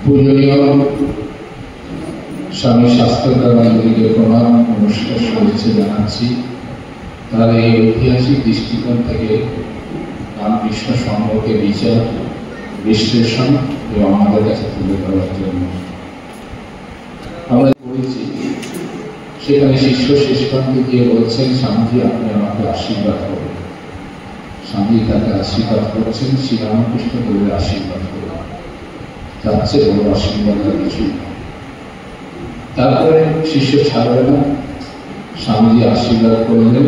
পূজনীয় স্বামী শাস্ত্রানন্দজিকে প্রণাম নমস্কার শুভেচ্ছা জানাচ্ছি। তার এই ঐতিহাসিক দৃষ্টিকোণ থেকে রামকৃষ্ণ সংঘকে বিচার বিশ্লেষণ এবং আমাদের কাছে তুলে ধরার জন্য আমরা বলছি, সেখানে শিষ্য শেষ প্রান্তে গিয়ে বলছেন, স্বামীজি আপনি আমাকে আশীর্বাদ করুন। স্বামী তাকে আশীর্বাদ করছেন, শ্রীরামকৃষ্ণ দেবের আশীর্বাদ করুন, যাচ্ছে বড় আশীর্বাদ কিছু। তারপরে শিষ্য ছাড়বে না, স্বামীজি আশীর্বাদ করলেন,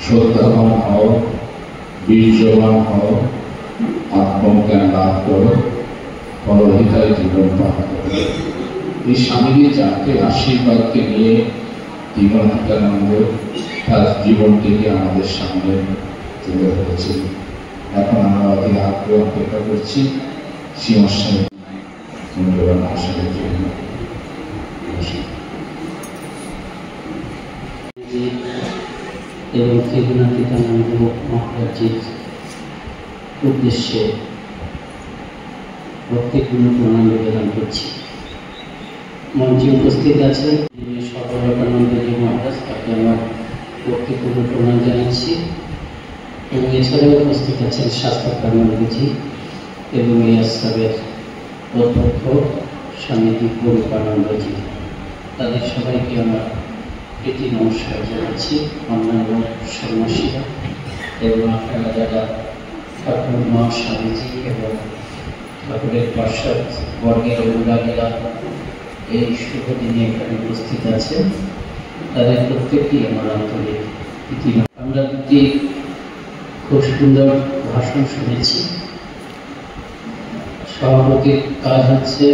শ্রদ্ধাবান হও, বীর্যবান হও, আত্মজ্ঞান লাভ করো, পরহিতায় জীবন পাঠ করো। এই স্বামীজির চারটে আশীর্বাদকে নিয়ে জীবনানন্দ তার জীবনটিকে আমাদের সামনে তুলে ধরেছে। এখন আমরা অতি আগ্রহ অপেক্ষা করছি শ্রীমস্বামী মূল্যবান ভাষণের জন্য। এবং ত্রিগুণাতীতানন্দ মহারাজের উদ্দেশ্যে প্রত্যেকগুলো প্রণাম নিবেদন করছি। মঞ্চে উপস্থিত আছেন সর্বলোকানন্দজি মহারাজ, তাকে আমার প্রত্যেকগুলো প্রণাম জানাচ্ছি। এবং এছাড়াও উপস্থিত আছেন শাস্ত্রানন্দজি এবং এই আশ্রমের অধ্যক্ষ স্বামী দিব্যরূপানন্দজি। তাদের সবাইকে আমার প্রীতি নমস্কার জানাচ্ছি। অন্যান্য সন্ন্যাসীরা এবং আপনারা যারা ঠাকুর মা স্বামীজি এবং ঠাকুরের পার্ষদ বর্গের অনুরাগীরা এই শুভ দিনে এখানে উপস্থিত আছেন, তাদের প্রত্যেককেই আমার আন্তরিক প্রীতি। আমরা দুটি খুব সুন্দর ভাষণ শুনেছি। সভাপতির কাজ হচ্ছে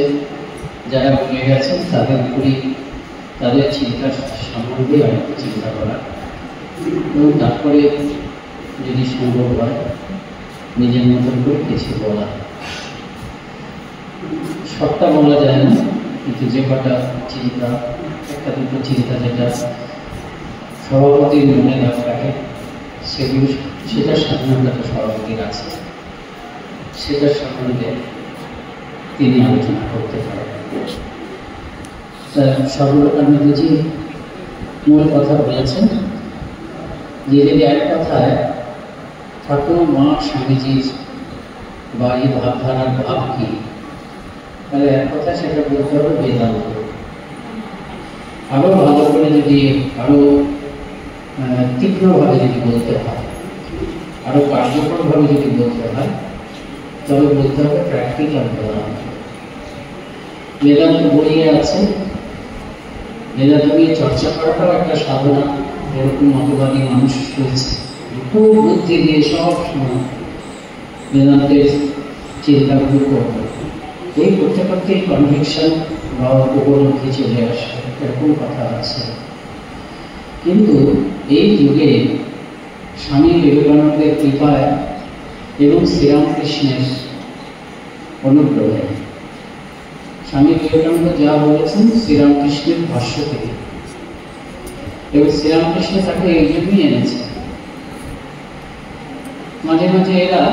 যারা বলে গেছেন তাদের উপরই তাদের চিন্তার সম্বন্ধে আরেকটু চিন্তা করা এবং তারপরে যদি সম্ভব হয় নিজের মতন করে কিছু বলা। সবটা বলা যায় না, কিন্তু যে কটা চিন্তা, একটা দুটো চিন্তা যেটা সভাপতির মনে না থাকে সেগুলো, সেটার স্বাধীনতা সভাপতির আছে, সেটার সম্বন্ধে তিনি আলোচনা করতে পারেন। সর্বলোকানন্দজি মূল কথা বলেছেন যে যদি এক কথায় ঠাকুর মা স্বামীজির বা এই ভাবধারার ভাব কি, তাহলে এক কথা সেটা বলতে হবে বেদান্ত। আরো ভালো করে যদি আরো তীব্রভাবে যদি বলতে হয়, আরো কার্যকরভাবে যদি বলতে হয়, তবে বলতে হবে প্র্যাকটিক্যাল বেদান্ত। বেদান্ত বইয়ে আছে, বেদান্ত নিয়ে চর্চা করাটাও একটা সাধনা। এরকম মতবাদী মানুষ রয়েছে, খুব বুদ্ধি দিয়ে সব সময় বেদান্তের চিন্তাগুলো করবে। এই করতে করতে কনভিকশন বা উপলব্ধি চলে আসে, এরকম কথা আছে। কিন্তু এই যুগে স্বামী বিবেকানন্দের কৃপায় এবং শ্রীরামকৃষ্ণের অনুগ্রহে স্বামী বিবেকানন্দ যা বলেছেন শ্রীরামকৃষ্ণের ভাষ্য থেকে, এবং শ্রীরামকৃষ্ণ তাকে এই জন্যই এনেছে। মাঝে মাঝে এরা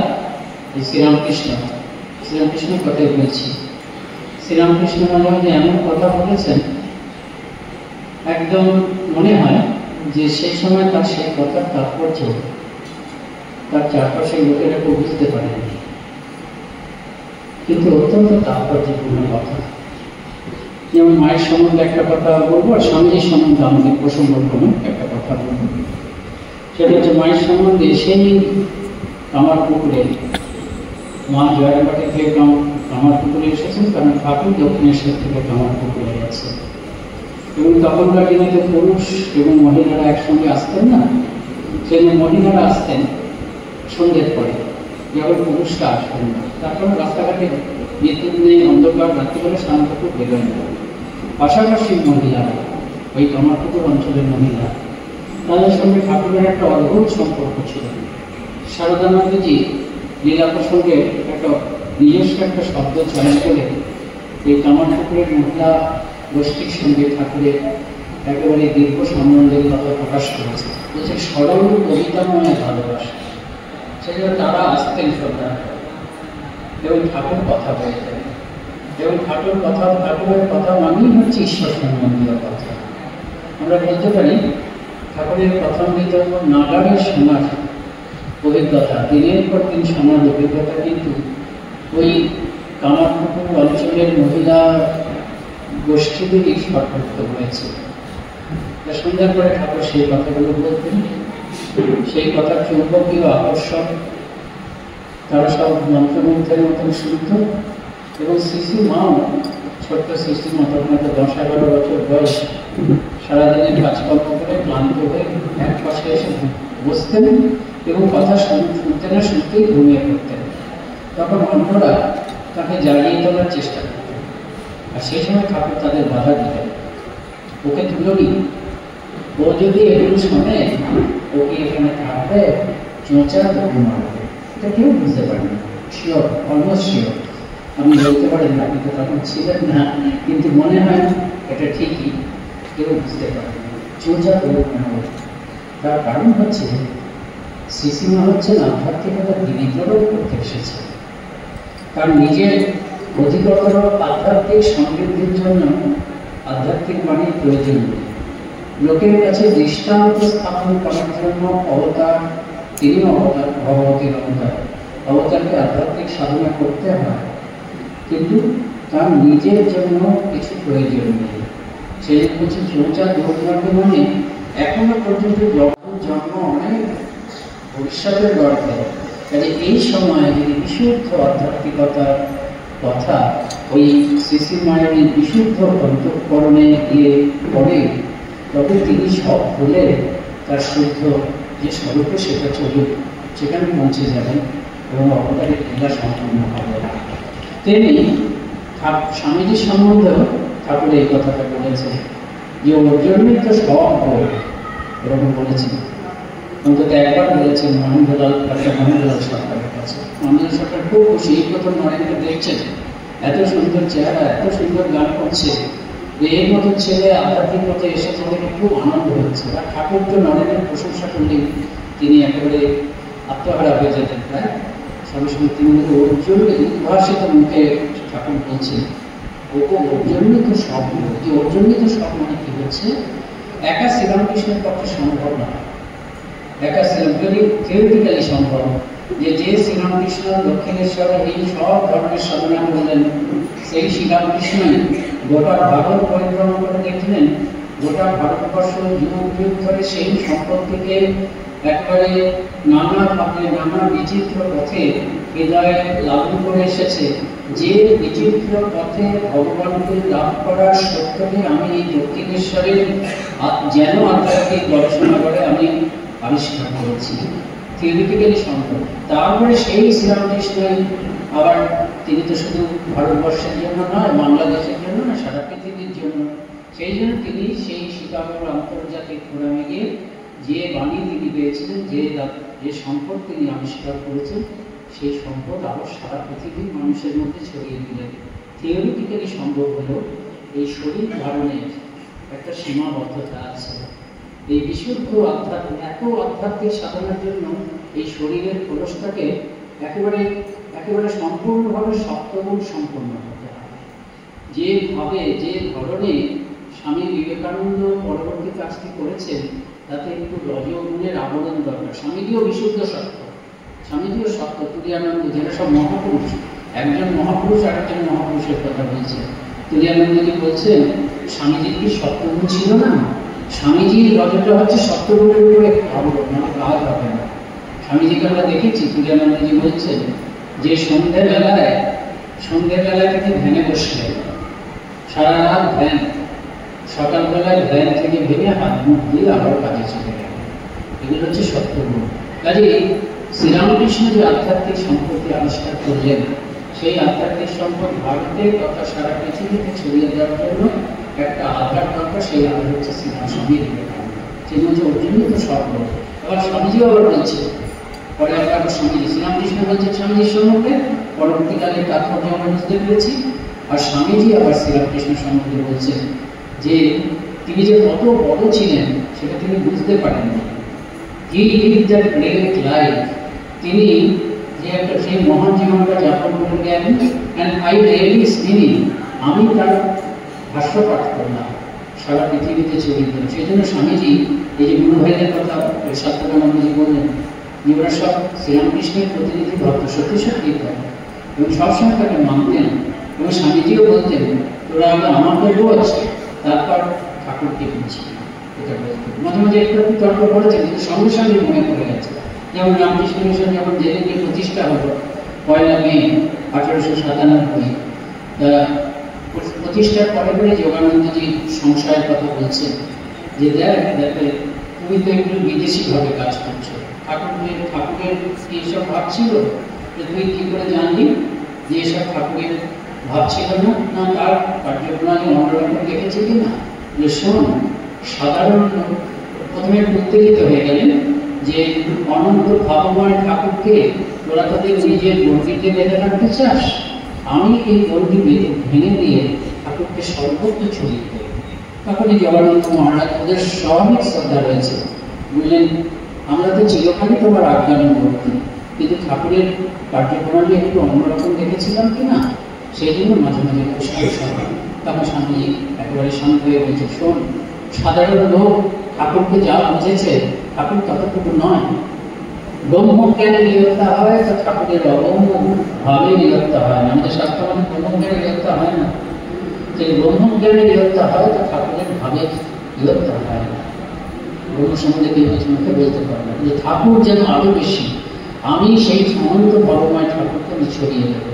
শ্রীরামকৃষ্ণের কথাই বলছি, শ্রীরামকৃষ্ণ মাঝে মাঝে এমন কথা বলেছেন একদম মনে হয় যে সেই সময় তার সেই কথার তাৎপর্য তার চারপাশের লোকেরা কেউ বুঝতে পারেনি, কিন্তু অত্যন্ত তাৎপর্যপূর্ণ কথা। যেমন মায়ের সম্বন্ধে একটা কথা বলবো, আর স্বামীজির সম্বন্ধে আমাদের প্রসঙ্গক্রমে একটা কথা বলবো। সেটা হচ্ছে মায়ের সম্বন্ধে সেই কামারপুকুরে, মা জয়রামবাটি থেকে কামারপুকুরে এসেছেন, কারণ ঠাকুর দক্ষিণেশ্বর থেকে কামারপুকুরে গেছে। এবং তখনকার দিনে তো পুরুষ এবং মহিলারা একসঙ্গে আসতেন না, সেই মহিলারা আসতেন সন্ধ্যের পরে, যখন পুরুষরা আসতেন না। তারপর রাস্তাঘাটে বিদ্যুৎ নেই, অন্ধকার, রাত্রিবেলা শান্তপুর বেরোয় না। পাশাপাশি মহিলারা, ওই কামারপুকুর অঞ্চলের মহিলা, তাদের সঙ্গে ঠাকুরের একটা অদ্ভুত সম্পর্ক ছিল। শারদানন্দজি লীলা প্রসঙ্গে একটা নিজস্ব একটা শব্দ চয়ন করে এই কামারপুকুরের মহিলা গোষ্ঠীর সঙ্গে ঠাকুরের একেবারে দীর্ঘ সম্বন্ধের কথা প্রকাশ করেছে। বলছে সরল কবিতাময় ভালোবাসা, সেজন্য তারা আসতেন শ্রদ্ধা এবং ঠাকুর কথা বলতেন। এবং ঠাকুরের কথা মানেই হচ্ছে ঈশ্বর সম্বন্ধীয় কথা। আমরা বলতে পারি ঠাকুরের কথামৃত নাগারে শোনার অভিজ্ঞতা, দিনের পর দিন শোনার অভিজ্ঞতা কিন্তু ওই কামারপুকুর অঞ্চলের মহিলা গোষ্ঠীদেরই সর্বত্র হয়েছে। সন্ধ্যার পরে ঠাকুর সেই কথাগুলো বলতেন, সেই কথার চৌম্বকীয় আকর্ষণ তারা সব মন্ত্রমুগ্ধের মতন শুনত। এবং শিশু মাও, ছোট্ট শিশু মা, তখন হয়তো 10-11 বছর বয়স, সারাদিনের কাজকর্ম করে ক্লান্ত হয়ে এক পাশে এসে বসতেন এবং কথা শুনতে না শুনতেই ঘুমিয়ে পড়তেন। তখন অন্যরা তাকে জাগিয়ে তোলার চেষ্টা করতেন, আর সেই সময় ঠাকুর তাদের বাধা দিতেন, ওকে তুলনি, ও যদি এগুলো শোনে ওকে এখানে থাকবে, চোঁচা ঘুমাবে। এটা কেউ বুঝতে পারে না, শিওর, অলমোস্ট শিওর। আমি বলতে পারেন আপনি তো তখন ছিলেন না, কিন্তু মনে হয় এটা ঠিকই, কেউ বুঝতে পারে না, চোঁচা ঘুমাবে। তার কারণ হচ্ছে শিশিমা হচ্ছেন আধ্যাত্মিকতা বিনিতরণ করতে এসেছে। তার নিজের অধিকতর আধ্যাত্মিক সমৃদ্ধির জন্য আধ্যাত্মিক বাণীর প্রয়োজন নেই। লোকের কাছে দৃষ্টান্ত স্থাপন করার জন্য অবতার, তিনি অবতার, ভগবতীর অবতার, অবতারকে আধ্যাত্মিক সাধনা করতে হয়, কিন্তু তার নিজের জন্য কিছু প্রয়োজন নেই। সেই হচ্ছে চর্চা ধর্মকে মানে এখনো পর্যন্ত জন্ম অনেক ভবিষ্যতের গর্ভে। কাজে এই সময়ে যদি বিশুদ্ধ আধ্যাত্মিকতার কথা ওই শিশু মায়ের বিশুদ্ধ অন্তঃকরণে গিয়ে পড়ে, তবে তিনি সব ভুলে তার শুদ্ধ যে স্বরূপে সেটা চলুক, সেখানে পৌঁছে যাবেন এবং অবতারের ক্রীড়া সম্পূর্ণ হবে। তেমনি স্বামীজির সম্বন্ধেও ঠাকুর এই কথাটা বলেছে যে ওর জন্যই তো সব বই, এরকম বলেছেন। অন্তত একবার বলেছেন মহেন্দ্রলাল সরকারের কাছে। মহেন্দ্রলাল সরকার খুব খুশি, এই প্রথম নরেন্দ্র দেখছেন এত সুন্দর চেহারা, এত সুন্দর গান করছে, এর মতো ছেলে আধ্যাত্মিক পথে এসেছে, দেখে খুব আনন্দ হচ্ছে। আর ঠাকুর তো নরেন্দ্রের প্রশংসা করলেই তিনি একেবারে আত্মহারা হয়ে যেতেন প্রায়। সঙ্গে সঙ্গে তিনি ওর জন্যই উদ্ভাসিত মুখে ঠাকুর বলছেন, ওর জন্যই তো সব, যে ওর জন্যই তো সব, মানে কি হচ্ছে একা শ্রীরামকৃষ্ণের পক্ষে সম্ভব না। একা থিওরিটিক্যালি সম্ভব যে শ্রীরামকৃষ্ণ দক্ষিণেশ্বরে এই সব ধর্মের সাধনা করলেন, সেই শ্রীরামকৃষ্ণই গোটা ভারত পরিক্রমা করে দেখলেন, গোটা ভারতবর্ষ যুগ যুগ ধরে সেই সম্পত্তিকে একবারে নানাভাবে নানা বিচিত্র পথে হৃদয়ে লালন করে এসেছে। যে বিচিত্র পথে ভগবানকে লাভ করার সত্যকে আমি এই দক্ষিণেশ্বরের যেন আধ্যাত্মিক গবেষণাগারে আমি আবিষ্কার করেছি, থিওরিটিক্যালি সম্ভব। তারপরে সেই শ্রীরামকৃষ্ণই আবার তিনি তো শুধু ভারতবর্ষের জন্য নয়, বাংলাদেশের জন্য না, সারা পৃথিবীর জন্য। সেই জন্য তিনি সেই শিকাগোর আন্তর্জাতিক ফোরামে গিয়ে যে বাণী তিনি পেয়েছিলেন, যে সম্পদ তিনি আবিষ্কার করেছেন, সেই সম্পদ আবার সারা পৃথিবীর মানুষের মধ্যে ছড়িয়ে দিলেন। থিওরিটিক্যালি সম্ভব হলেও এই শরীর ধারণের একটা সীমাবদ্ধতা আছে। এই বিশুদ্ধ এত আধ্যাত্মিক সাধনার জন্য এই শরীরের খোলসটাকে একেবারে সম্পূর্ণভাবে সপ্তগুণ সম্পন্ন হতে হবে। যেভাবে যে ধরনে স্বামী বিবেকানন্দ পরবর্তী কাজটি করেছেন, তাতে একটু রজগুণের আবরণ দরকার। স্বামীজিও বিশুদ্ধ সত্য, স্বামীজিও সত্য, তুরীয়ানন্দ, যারা সব মহাপুরুষ, একজন মহাপুরুষ আর একজন মহাপুরুষের কথা বলছে। তুরীয়ানন্দজি বলছেন স্বামীজির কি সত্যগুণ ছিল না? স্বামীজির রজটা হচ্ছে সত্যগুণের উপরে আবরণ, মানে কাজ হবে না। স্বামীজিকে আমরা দেখেছি, তুরীয়ানন্দজি বলছেন যে সন্ধ্যেবেলায় তিনি ধ্যানে বসলেন, সারা রাত ধ্যান, সকালবেলায় ধ্যান থেকে ভেঙে হাত মুখ দিয়ে আবার কাজে চলে গেল। এগুলো হচ্ছে সত্যগুণ। কাজে শ্রীরামকৃষ্ণ যে আধ্যাত্মিক সম্পত্তি আবিষ্কার করলেন, সেই আধ্যাত্মিক সম্পদ ভারতে তথা সারা পৃথিবীতে ছড়িয়ে দেওয়ার জন্য একটা আধার দরকার। সেই আধার হচ্ছে স্বামী বিবেকানন্দ। সেই মধ্যে ওর জন্যই তো সব লোক। আবার স্বামীজিও আবার বলছে, পরে আবার স্বামীজি শ্রীরামকৃষ্ণ বলছে স্বামীজির সম্বন্ধে, পরবর্তীকালে তাৎপর্য আমরা বুঝতে পেরেছি। আর স্বামীজি আবার শ্রীরামকৃষ্ণ সম্বন্ধে বলছেন যে তিনি যে কত বড় ছিলেন সেটা তিনি বুঝতে পারেননি। তিনি যে একটা সেই মহান জীবনটা যাপন করে গেলেন, অ্যান্ড আই রিয়েলি মিনিং আমি তার ভাষ্য পাঠ করলাম সারা পৃথিবীতে ছড়িয়ে দিল। সেই জন্য স্বামীজি এই যে গুরু ভাইদের কথা সত্যকানন্দজি বললেন যে ওরা সব শ্রীরামকৃষ্ণের প্রতিনিধি ভক্ত, সত্যি সত্যি তাই, এবং সবসময় তাকে মানতেন। এবং স্বামীজিও বলতেন তোরা আগে আমাকে বোঝ, তারপর ঠাকুরকে বুঝি। এটা বলতেন। মাঝে মাঝে একটু একটু তর্ক করেছেন, কিন্তু সঙ্গে সঙ্গে মনে পড়ে গেছে। যেমন রামকৃষ্ণ মিশন যখন যেদিকে প্রতিষ্ঠা হলো 1 মে 1897, প্রতিষ্ঠার পরে পরে যোগানন্দজি সংশয়ের কথা বলছেন যে দেখে তুমি তো একটু বিদেশিভাবে কাজ করছো, ঠাকুরের কি এসব ভাব ছিল? তুই কি করে জানলি যে এসব ঠাকুরের ভাব ছিল না? না তার কার্যপ্রণালী অন্যরকম দেখেছে কিনা? যে শোন, সাধারণ প্রথমে উত্তেজিত হয়ে গেলেন যে অনন্ত ভাবময় ঠাকুরকে তোরা তাদের নিজের গণ্ডিতে বেঁধে রাখতে চাস? আমি এই গণ্ডি ভেঙে দিয়ে ঠাকুরকে সর্বত্র ছড়িয়ে দেব। তখনই জগন্নাথ মহারাজ, ওদের স্বাভাবিক শ্রদ্ধা রয়েছে, বললেন আমরা তো চিরকালই তোমার আজ্ঞানুবর্তী, কিন্তু ঠাকুরের কার্যপ্রণালী একটু অন্যরকম দেখেছিলাম কিনা, সেই জন্য মাঝে মাঝে সমস্যা হয়। তখন স্বামীজি একেবারে শান্ত হয়ে বলছে, শোন, সাধারণ লোক ঠাকুরকে যা বুঝেছে ঠাকুর ততটুকু নয়। ব্রহ্মজ্ঞানে নিরক্তা হয় তো ঠাকুরের অবম্য ভাবে নিরক্তা হয় না। আমাদের শাস্ত্র মানে ব্রহ্মজ্ঞানে নিরক্তা হয় না, যদি ব্রহ্মজ্ঞানে নিরক্তা হয় তো ঠাকুরের ভাবে নিরক্তা হয় না। ব্রহ্ম সম্বন্ধে কেউ কিছু মুখে বলতে পারে না, যে ঠাকুর যেন আরো বেশি, আমি সেই অনন্ত ভগবান ঠাকুরকে আমি ছড়িয়ে দেবো।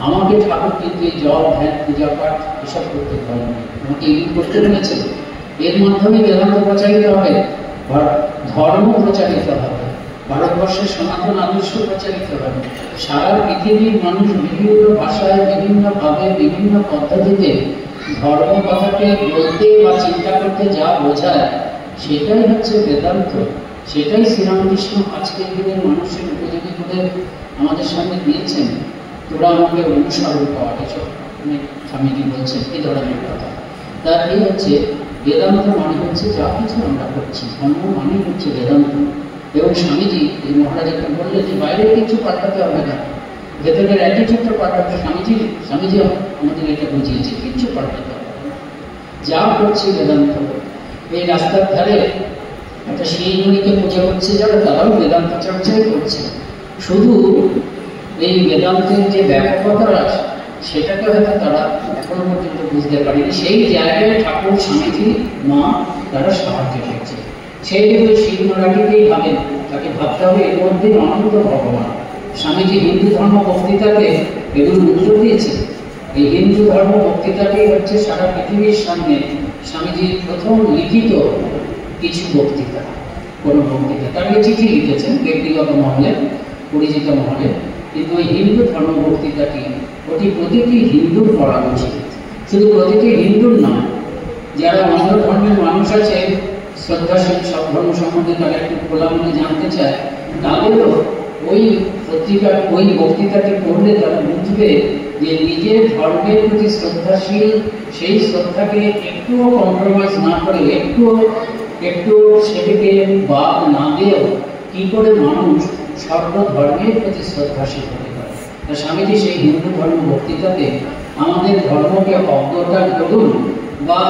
আমাকে ঠাকুর কিন্তু জল ধ্যান পূজা পাঠ এসব করতে পারে না, আমাকে এগুলো করতে বলেছে। এর মাধ্যমে বেদান্ত প্রচারিত হবে, ধর্ম প্রচারিত হবে, ভারতবর্ষের সনাতন আদর্শ প্রচারিত হবে। সারা পৃথিবীর মানুষ বিভিন্ন ভাষায়, বিভিন্ন ভাবে, বিভিন্ন পদ্ধতিতে ধর্ম কথাকে বলতে বা চিন্তা করতে যা বোঝায় সেটাই হচ্ছে বেদান্ত, সেটাই শ্রীরামকৃষ্ণ আজকের দিনের মানুষের উপযোগী করে আমাদের সামনে দিয়েছেন। তোরা আমাকে অনুসরণ কর, এসব স্বামীজি বলছেন এই ধরনের কথা। তার এই হচ্ছে বেদান্ত মানে হচ্ছে যা কিছু আমরা করছি, ধর্ম মানে হচ্ছে বেদান্ত। এবং স্বামীজি এই মহারাজ একটা বললেন যে বাইরে কিছু পাঠাতে হবে না, ভেতরের অ্যাটিটিউডটা পাঠাতে। স্বামীজি আমাদের এটা বুঝিয়েছে, কিচ্ছু পাঠাতে হবে না, যা করছি বেদান্ত। এই রাস্তার ধারে একটা শিলমণিকে পূজা করছে যারা, তারাও বেদান্ত চর্চাই করছে। শুধু এই বেদান্তের যে ব্যাপকতা সেটাকে হয়তো তারা এখনো পর্যন্ত বুঝতে পারেনি। সেই জায়গায় ঠাকুর, স্বামীজি, মা তারা সাহায্য করছে। সেই যদি শিলমণিকেই ভাবেন, তাকে ভাবতে হবে এর মধ্যে অনন্ত ভগবান। স্বামীজি হিন্দু ধর্ম বক্তৃতাতে এগুলো উত্তর দিয়েছে। এই হিন্দু ধর্ম বক্তৃতাটাই হচ্ছে সারা পৃথিবীর সামনে স্বামীজির প্রথম লিখিত কিছু বক্তৃতা। কোনো বক্তৃতা তাকে চিঠি লিখেছেন ব্যক্তিগত মহলে, পরিচিত মহলে, কিন্তু ওই হিন্দু ধর্ম বক্তৃতাটি ওটি প্রতিটি হিন্দুর পড়া উচিত। শুধু প্রতিটি হিন্দুর নয়, যারা অন্য ধর্মের মানুষ আছে, শ্রদ্ধাশীল সব ধর্ম সম্বন্ধে তারা একটু খোলা মনে জানতে চায়, তাদেরও ওই পত্রিকা, ওই বক্তৃতাটি পড়লে তারা বুঝবে যে নিজের ধর্মের প্রতি শ্রদ্ধাশীল, সেই শ্রদ্ধাকে একটুও কম্প্রোমাইজ না করে, একটু সেটিকে বাদ না দিয়েও কি করে মানুষ সর্বধর্মের প্রতি শ্রদ্ধাশীল হতে পারে। স্বামীজি সেই হিন্দু ধর্ম বক্তৃতাতে আমাদের ধর্মকে অজ্ঞতার দরুন বা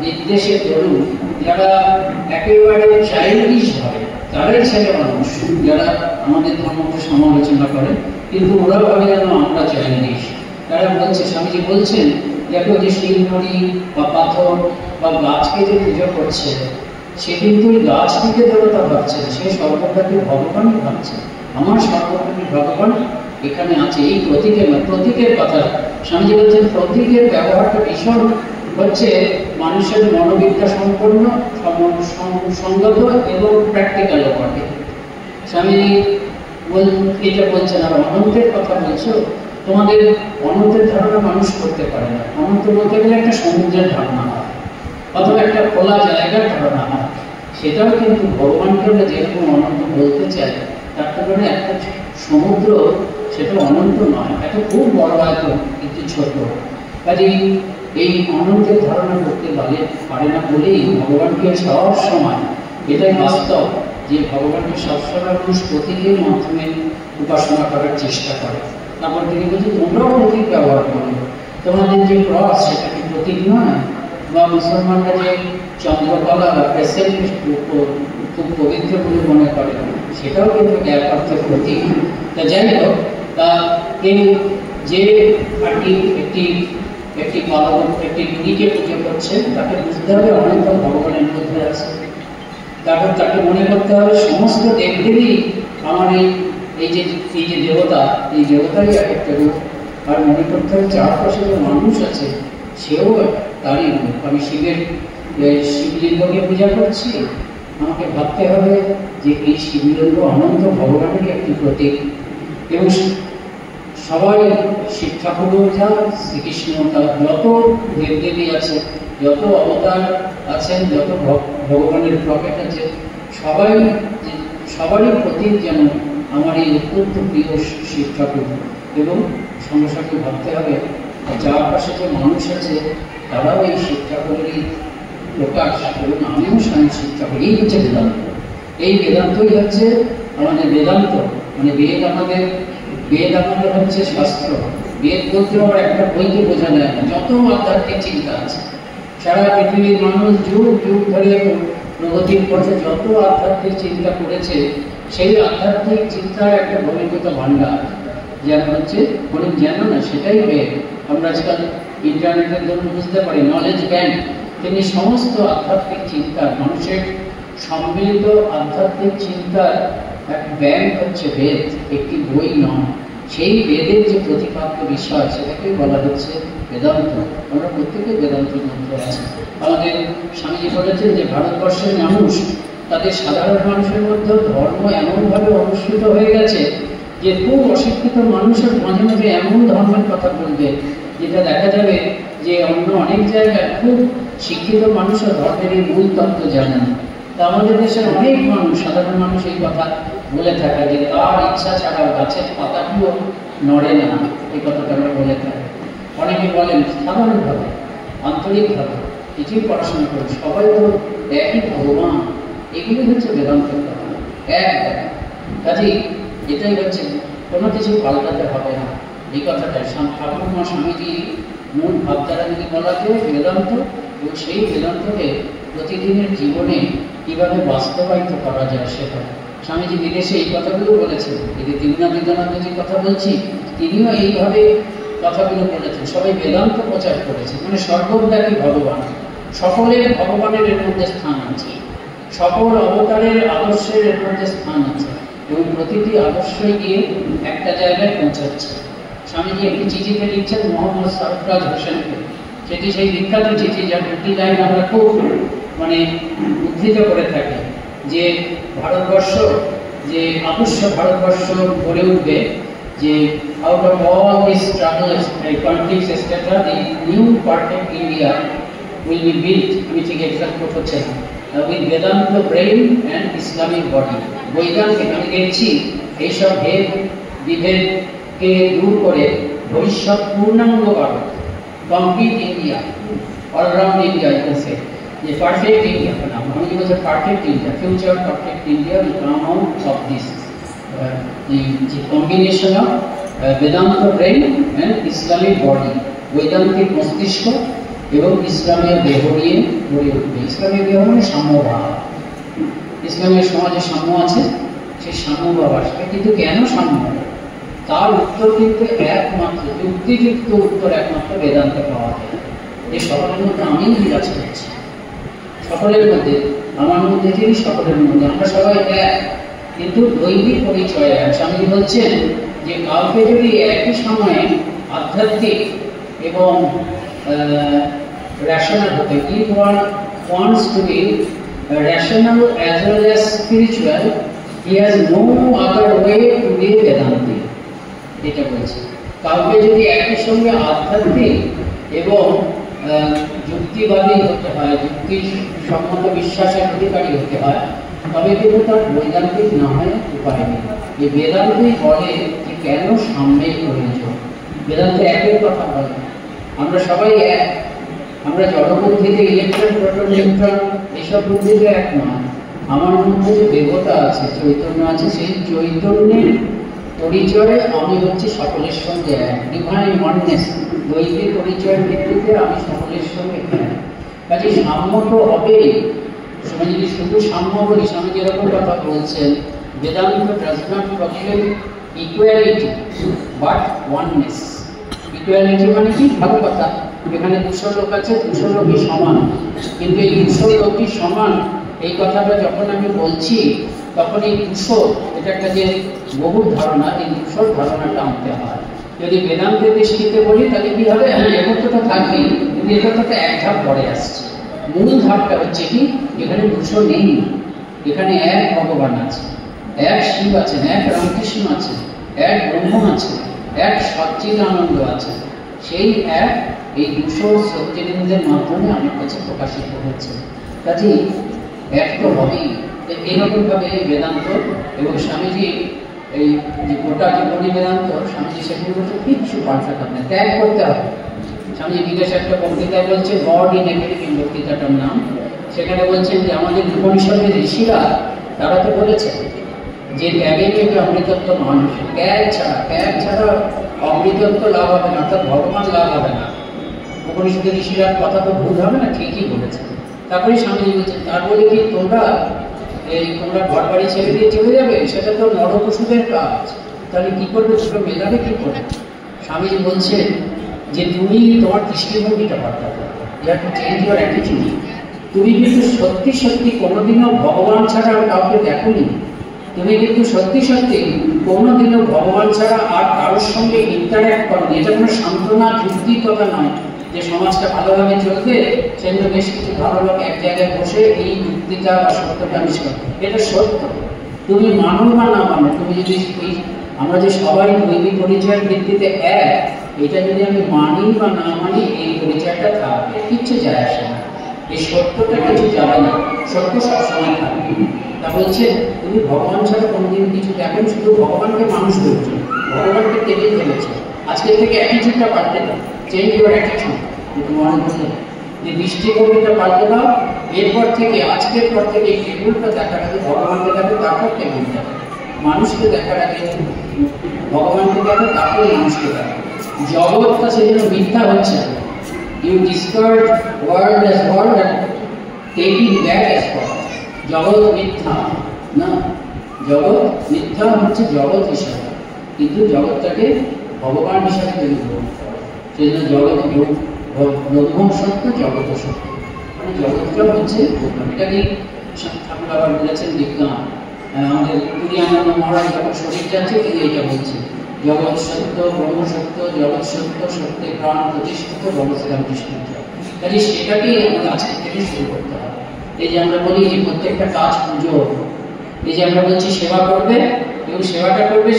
বিদ্বেষের দরুন যারা একেবারে চাইল্ডিশ ভাবে, তারাই ছেলে মানুষ যারা আমাদের ধর্মকে সমালোচনা করে, কিন্তু ওরা ভাবে যেন আমরা চাইল্ডিশ। তারা বলছে, স্বামীজি বলছেন, দেখো যে শিলমণি বা পাথর বা গাছকে যে পুজো করছে, সে কিন্তু ওই গাছ থেকে দেবতা ভাবছে, সে সর্বব্যাপী ভগবানই ভাবছে। আমার সর্বব্যাপী ভগবান এখানে আছে। এই প্রতীকের না, প্রতীকের কথা স্বামীজি বলছেন, প্রতীকের ব্যবহারটা ভীষণ হচ্ছে মানুষের মনোবিদ্যা সম্পন্ন, সঙ্গত এবং প্র্যাকটিক্যালও বটে। স্বামীজি এটা বলছেন। আর অনন্তের কথা বলছো, তোমাদের অনন্তের ধারণা মানুষ করতে পারে না। অনন্ত বলতে গেলে একটা সমুদ্রের ধারণা হয়, অথবা একটা খোলা জায়গার ধারণা হয়। সেটাও কিন্তু ভগবানকে আমরা যেরকম অনন্ত বলতে চাই, তার তুলনায় একটা সমুদ্র সেটা অনন্ত নয়, এটা খুব বড় হয়তো কিন্তু ছোট। কাজেই এই অনন্তের ধারণা করতে পারে না বলেই ভগবানকে সব সময়, এটাই বাস্তব যে ভগবানকে সবসময় মানুষ প্রতীকের মাধ্যমে উপাসনা করার চেষ্টা করে। তারপর তিনি বলছেন তোমরাও প্রতীক ব্যবহার করো, তোমাদের যে ক্রস সেটা কি প্রতীক নয়? বা মুসলমানরা যে চন্দ্রকলা বা ক্রেসেন্ট খুব পবিত্র বলে মনে করে, সেটাও কিন্তু এক অর্থে প্রতীক। তা যাই হোক, তা কেউ যে একটি গুণীকে পুজো করছে তাকে বুঝতে হবে অনন্ত ভগবানের মধ্যে আছে। তারপর তাকে মনে করতে হবে সমস্ত দেবদেবী আমার এই যে দেবতা, এই দেবতারই এক একটা রূপ। আর মনে করতে হবে চারপাশে যে মানুষ আছে সেও তারই রূপ। আমি শিবলিঙ্গকে পূজা করছি, আমাকে ভাবতে হবে যে এই শিবলিঙ্গ অনন্ত ভগবানের একটি প্রতীক। এবং সবাই শিব ঠাকুরও যা, শ্রীকৃষ্ণ তার যত দেবদেবী আছে, যত অবতার আছেন, যত ভগবানের প্রকেট আছে, সবারই প্রতীক যেন আমার এই অত্যন্ত প্রিয় শিব ঠাকুর। এবং সঙ্গে সঙ্গে ভাবতে হবে চারপাশে যে মানুষ আছে তারাও এই শিব ঠাকুরেরই প্রকাশ, এবং আমিও স্বয়ং শিব ঠাকুর। এই হচ্ছে বেদান্ত। এই বেদান্তই হচ্ছে আমাদের বেদান্ত। মানে বেদ আমাদের হচ্ছে শাস্ত্র। বেদ বলতে আমার একটা বইকে বোঝা যায় না, যত আধ্যাত্মিক চিন্তা আছে সারা পৃথিবীর মানুষ যুগ যুগ ধরে প্রগতির পথে যত আধ্যাত্মিক চিন্তা করেছে, সেই আধ্যাত্মিক চিন্তার একটা ভৌতিকতা ভাণ্ডার যেন হচ্ছে বলুন যেন না, সেটাই বেদ। আমরা আজকাল ইন্টারনেটের জন্য বুঝতে পারি নলেজ ব্যাংক। তিনি সমস্ত আধ্যাত্মিক চিন্তার, মানুষের সম্মিলিত আধ্যাত্মিক চিন্তার এক ব্যাংক হচ্ছে বেদ, একটি বই নয়। সেই বেদের যে প্রতিপাদ্য বিষয় সেটাকেই বলা হচ্ছে বেদান্ত। আমরা প্রত্যেকে বেদান্তের মধ্যে আছি। আমাদের স্বামীজি বলেছেন যে ভারতবর্ষের মানুষ, তাদের সাধারণ মানুষের মধ্যে ধর্ম এমনভাবে অনুষ্ঠিত হয়ে গেছে যে খুব অশিক্ষিত মানুষের মাঝে মাঝে এমন ধর্মের কথা বলবে যেটা দেখা যাবে যে অন্য অনেক জায়গায় খুব শিক্ষিত মানুষও ধর্মের এই মূল তত্ত্ব জানেন। তা আমাদের দেশের অনেক মানুষ, সাধারণ মানুষ এই কথা বলে থাকে যে তার ইচ্ছা ছাড়া গাছের পাতাটিও নড়ে না, এই কথাটা আমরা বলে থাকি। অনেকে বলেন সাধারণভাবে, আন্তরিকভাবে, কিছুই পড়াশোনা করে সবাই তো একই ভগবান। এগুলি হচ্ছে বেদান্তের কথা, এক দেখা। কাজেই এটাই হচ্ছে কোনো কিছু পাল্টাতে হবে না, এই কথাটা ঠাকুরমা স্বামীজি মূল ভাবধারা যদি বলা যায় বেদান্ত, এবং সেই বেদান্তকে প্রতিদিনের জীবনে কিভাবে বাস্তবায়িত করা যায় সেটা। স্বামীজি বিদেশে এই কথাগুলো বলেছেন। এই যে তিরুনাথ যে কথা বলছি, তিনিও এইভাবে কথাগুলো বলেছেন। সবাই বেদান্ত প্রচার করেছেন। মানে সর্বব্যাপী ভগবান, সকলের ভগবানের এর মধ্যে স্থান আছে, সকল অবতারের আদর্শের এর মধ্যে স্থান আছে, এবং প্রতিটি আদর্শই গিয়ে একটা জায়গায় পৌঁছাচ্ছে। স্বামীজি একটি চিঠিতে লিখছেন মোহাম্মদ সরফরাজ হোসেনকে। সেটি সেই বিখ্যাত চিঠি, যার দুটি লাইন আমরা খুব উদ্ধৃত করে থাকি, যে ভারতবর্ষ, যে আদর্শ ভারতবর্ষ গড়ে উঠবে, যে out of all these struggles and conflicts etc., the new perfect India will be built, আমি ঠিক এক্সাক্ট কোট হচ্ছে না, with Vedanta brain and Islamic body। বৈজ্ঞানিক আমি দেখছি এইসব বিভেদকে দূর করে ভবিষ্যৎ পূর্ণাঙ্গ ভারত, কমপ্লিট ইন্ডিয়া, অলরাউন্ড ইন্ডিয়া, বলছে যে পারফেক্ট ইন্ডিয়া, আমি বলছি perfect India, future perfect India will come out of this the combination of Vedanta brain and Islamic body। বৈদান্তিক মস্তিষ্ক এবং ইসলামীয় দেহ নিয়ে গড়ে উঠবে। ইসলামীয় দেহ মানে সাম্যভাব। ইসলামের সমাজে সাম্য আছে, সেই সাম্যভাব আসবে। কিন্তু কেন সাম্য, তার উত্তর কিন্তু একমাত্র যুক্তিযুক্ত উত্তর একমাত্র বেদান্তে পাওয়া যায়। এই সকলের মধ্যে আমি বিরাজ করছি, সকলের মধ্যে, আমার মধ্যে যিনি, সকলের মধ্যে আমরা সবাই এক, কিন্তু দৈবিক পরিচয় এক। স্বামী বলছেন যে কাউকে যদি একই সময়ে আধ্যাত্মিক এবং rational হতে, if one wants to be rational as well as spiritual, he has no other way to be Vedanti। এটা বলছে কাউকে যদি একই সঙ্গে আধ্যাত্মিক এবং যুক্তিবাদী হতে হয়, যুক্তি সম্মত বিশ্বাসের অধিকারী হতে হয়, তবে কিন্তু তার বৈদান্তিক না হয় উপায় নেই। এই বেদান্তই বলে যে কেন সাম্যের প্রয়োজন। বেদান্ত একের কথা বলে, আমরা সবাই এক। আমরা জড়বুদ্ধিতে ইলেকট্রন, প্রোটন, নিউট্রন এসব বুদ্ধিতে এক নয়। আমার মধ্যে যে দেবতা আছে, চৈতন্য আছে, সেই চৈতন্যের পরিচয় আমি হচ্ছে সকলের সঙ্গে এক, ডিভাইন ওয়াননেস, দৈবিক পরিচয়ের ভিত্তিতে আমি সকলের সঙ্গে এক। কাজে সাম্য তো হবেই। সময় যদি শুধু সাম্য বলি, স্বামী যেরকম কথা বলছেন, Vedanta does not proclaim equality but oneness. Equality মানে কি? ভালো কথা, এখানে 200 লোক আছে, 200 লোকই সমান, কিন্তু এই 200 লোকই সমান এই কথাটা যখন আমি বলছি, তখন এই 200 এটা একটা যে বহু ধারণা, এই 200 ধারণাটা আনতে হয়। যদি বেদান্তের দৃষ্টিতে বলি তাহলে কি হবে? হ্যাঁ, একত্রটা থাকবেই, কিন্তু একত্রটা এক ধাপ পরে আসছে। মূল ধাপটা হচ্ছে কি, এখানে 200 নেই, এখানে এক ভগবান আছে, এক শিব আছেন, এক রামকৃষ্ণ আছে, এক ব্রহ্ম আছে, এক সচ্চিদানন্দ আছে। সেই এক এই 200 সত্যেন্দ্রের মাধ্যমে আমার কাছে প্রকাশিত হচ্ছে। কাজেই এক তো হবেই। এইরকম ভাবে বেদান্ত এবং স্বামীজি এই যে গোটা জীবনী বেদান্ত, স্বামীজি সেগুলো বলতে কিচ্ছু পাল্টাতে হবে না, ত্যাগ করতে হবে। স্বামীজি বিদেশে একটা বক্তৃতায় বলছে, গড ইন এভরিথিং, বক্তৃতাটার নাম। সেখানে বলছেন যে আমাদের উপনিষদের ঋষিরা তারা তো বলেছে যে ত্যাগে কেউ অমৃতত্ব নয়, ত্যাগ ছাড়া অমৃতত্ব লাভ হবে না, অর্থাৎ ভগবান লাভ হবে না। উপনিষদের ঋষিরা কথা তো ভুল হবে না, ঠিকই বলেছে। তারপরে স্বামীজি বলছেন, তার বলে কি তোমরা ঘর বাড়ি ছেড়ে দিয়ে চলে যাবে? সেটা তো নরপশুদের কাজ, তাহলে কি করবে? তোমরা মেধাবে কি করবে? স্বামীজি বলছেন যে তুমি তোমার দৃষ্টিভঙ্গিটা পাল্টাবে, you have to change your attitude. তুমি কিন্তু সত্যি সত্যি কোনোদিনও ভগবান ছাড়া আর কাউকে দেখোনি, তুমি কিন্তু সত্যি সত্যি কোনোদিনও ভগবান ছাড়া আর কারোর সঙ্গে ইন্টারঅ্যাক্ট করোনি। এটা কোনো সান্ত্বনা যুক্তির কথা নয় যে সমাজটা ভালোভাবে চলবে, সেজন্য বেশ কিছু ভালো লোক এক জায়গায় বসে এই যুক্তিটা বা সত্যটা আবিষ্কার, এটা সত্য। তুমি মানো বা না মানো, তুমি যদি আমরা যে সবাই দৈবিক পরিচয়ের ভিত্তিতে এক, এটা যদি আমি মানি বা না মানি, এই পরিচয়টা থাকবে, কিচ্ছু যায় আসে না। এই সত্যটা কিছু যাবে না, সত্য সবসময় থাকবে। তা বলছে তুমি ভগবান ছাড়া কোনোদিন কিছু দেখো, শুধু ভগবানকে মানুষ ধরছো, ভগবানকে টেনে ধরেছো। আজকের থেকে অ্যাটিটিউডটা পাল্টে দাও, চেঞ্জ ইউর অ্যাটিটিউড। মনে করলে যে দৃষ্টিভঙ্গিটা পাল্টে দাও, এরপর থেকে আজকের পর থেকে এই টেবিলটা দেখার আগে ভগবানকে দেখো, তারপর টেবিলটা মানুষকে দেখার আগে ভগবানকে দেখো, তারপরে মানুষকে দেখো। জগৎটা সেজন্য মিথ্যা হচ্ছে। You discover world as world and taking back as God. জগৎ মিথ্যা না, জগৎ মিথ্যা হচ্ছে জগৎ হিসাবে, কিন্তু জগৎটাকে ভগবান হিসাবে তৈরি করতে হবে। সেই জন্য জগৎ ব্রহ্ম সত্য, জগৎ সত্য, মানে জগৎটা হচ্ছে এটাকে ঠাকুর আবার বলেছেন বিজ্ঞান। আমাদের পুরিয়ানন্দ মহারাজ যখন শরীর যাচ্ছে তিনি এটা বলছে, জগৎ সত্য, ব্রহ্ম সত্য, জগৎ সত্য, সত্যে প্রাণ প্রতিষ্ঠিত, বড় শ্রীরামকৃষ্ণ। কাজে সেটাকেই আমাদের আজকে থেকে শুরু করতে হবে। এই যে আমরা বলি যে প্রত্যেকটা কাজ পুজো, এই যে আমরা বলছি সেবা করবে, এবং সেবাটা করবে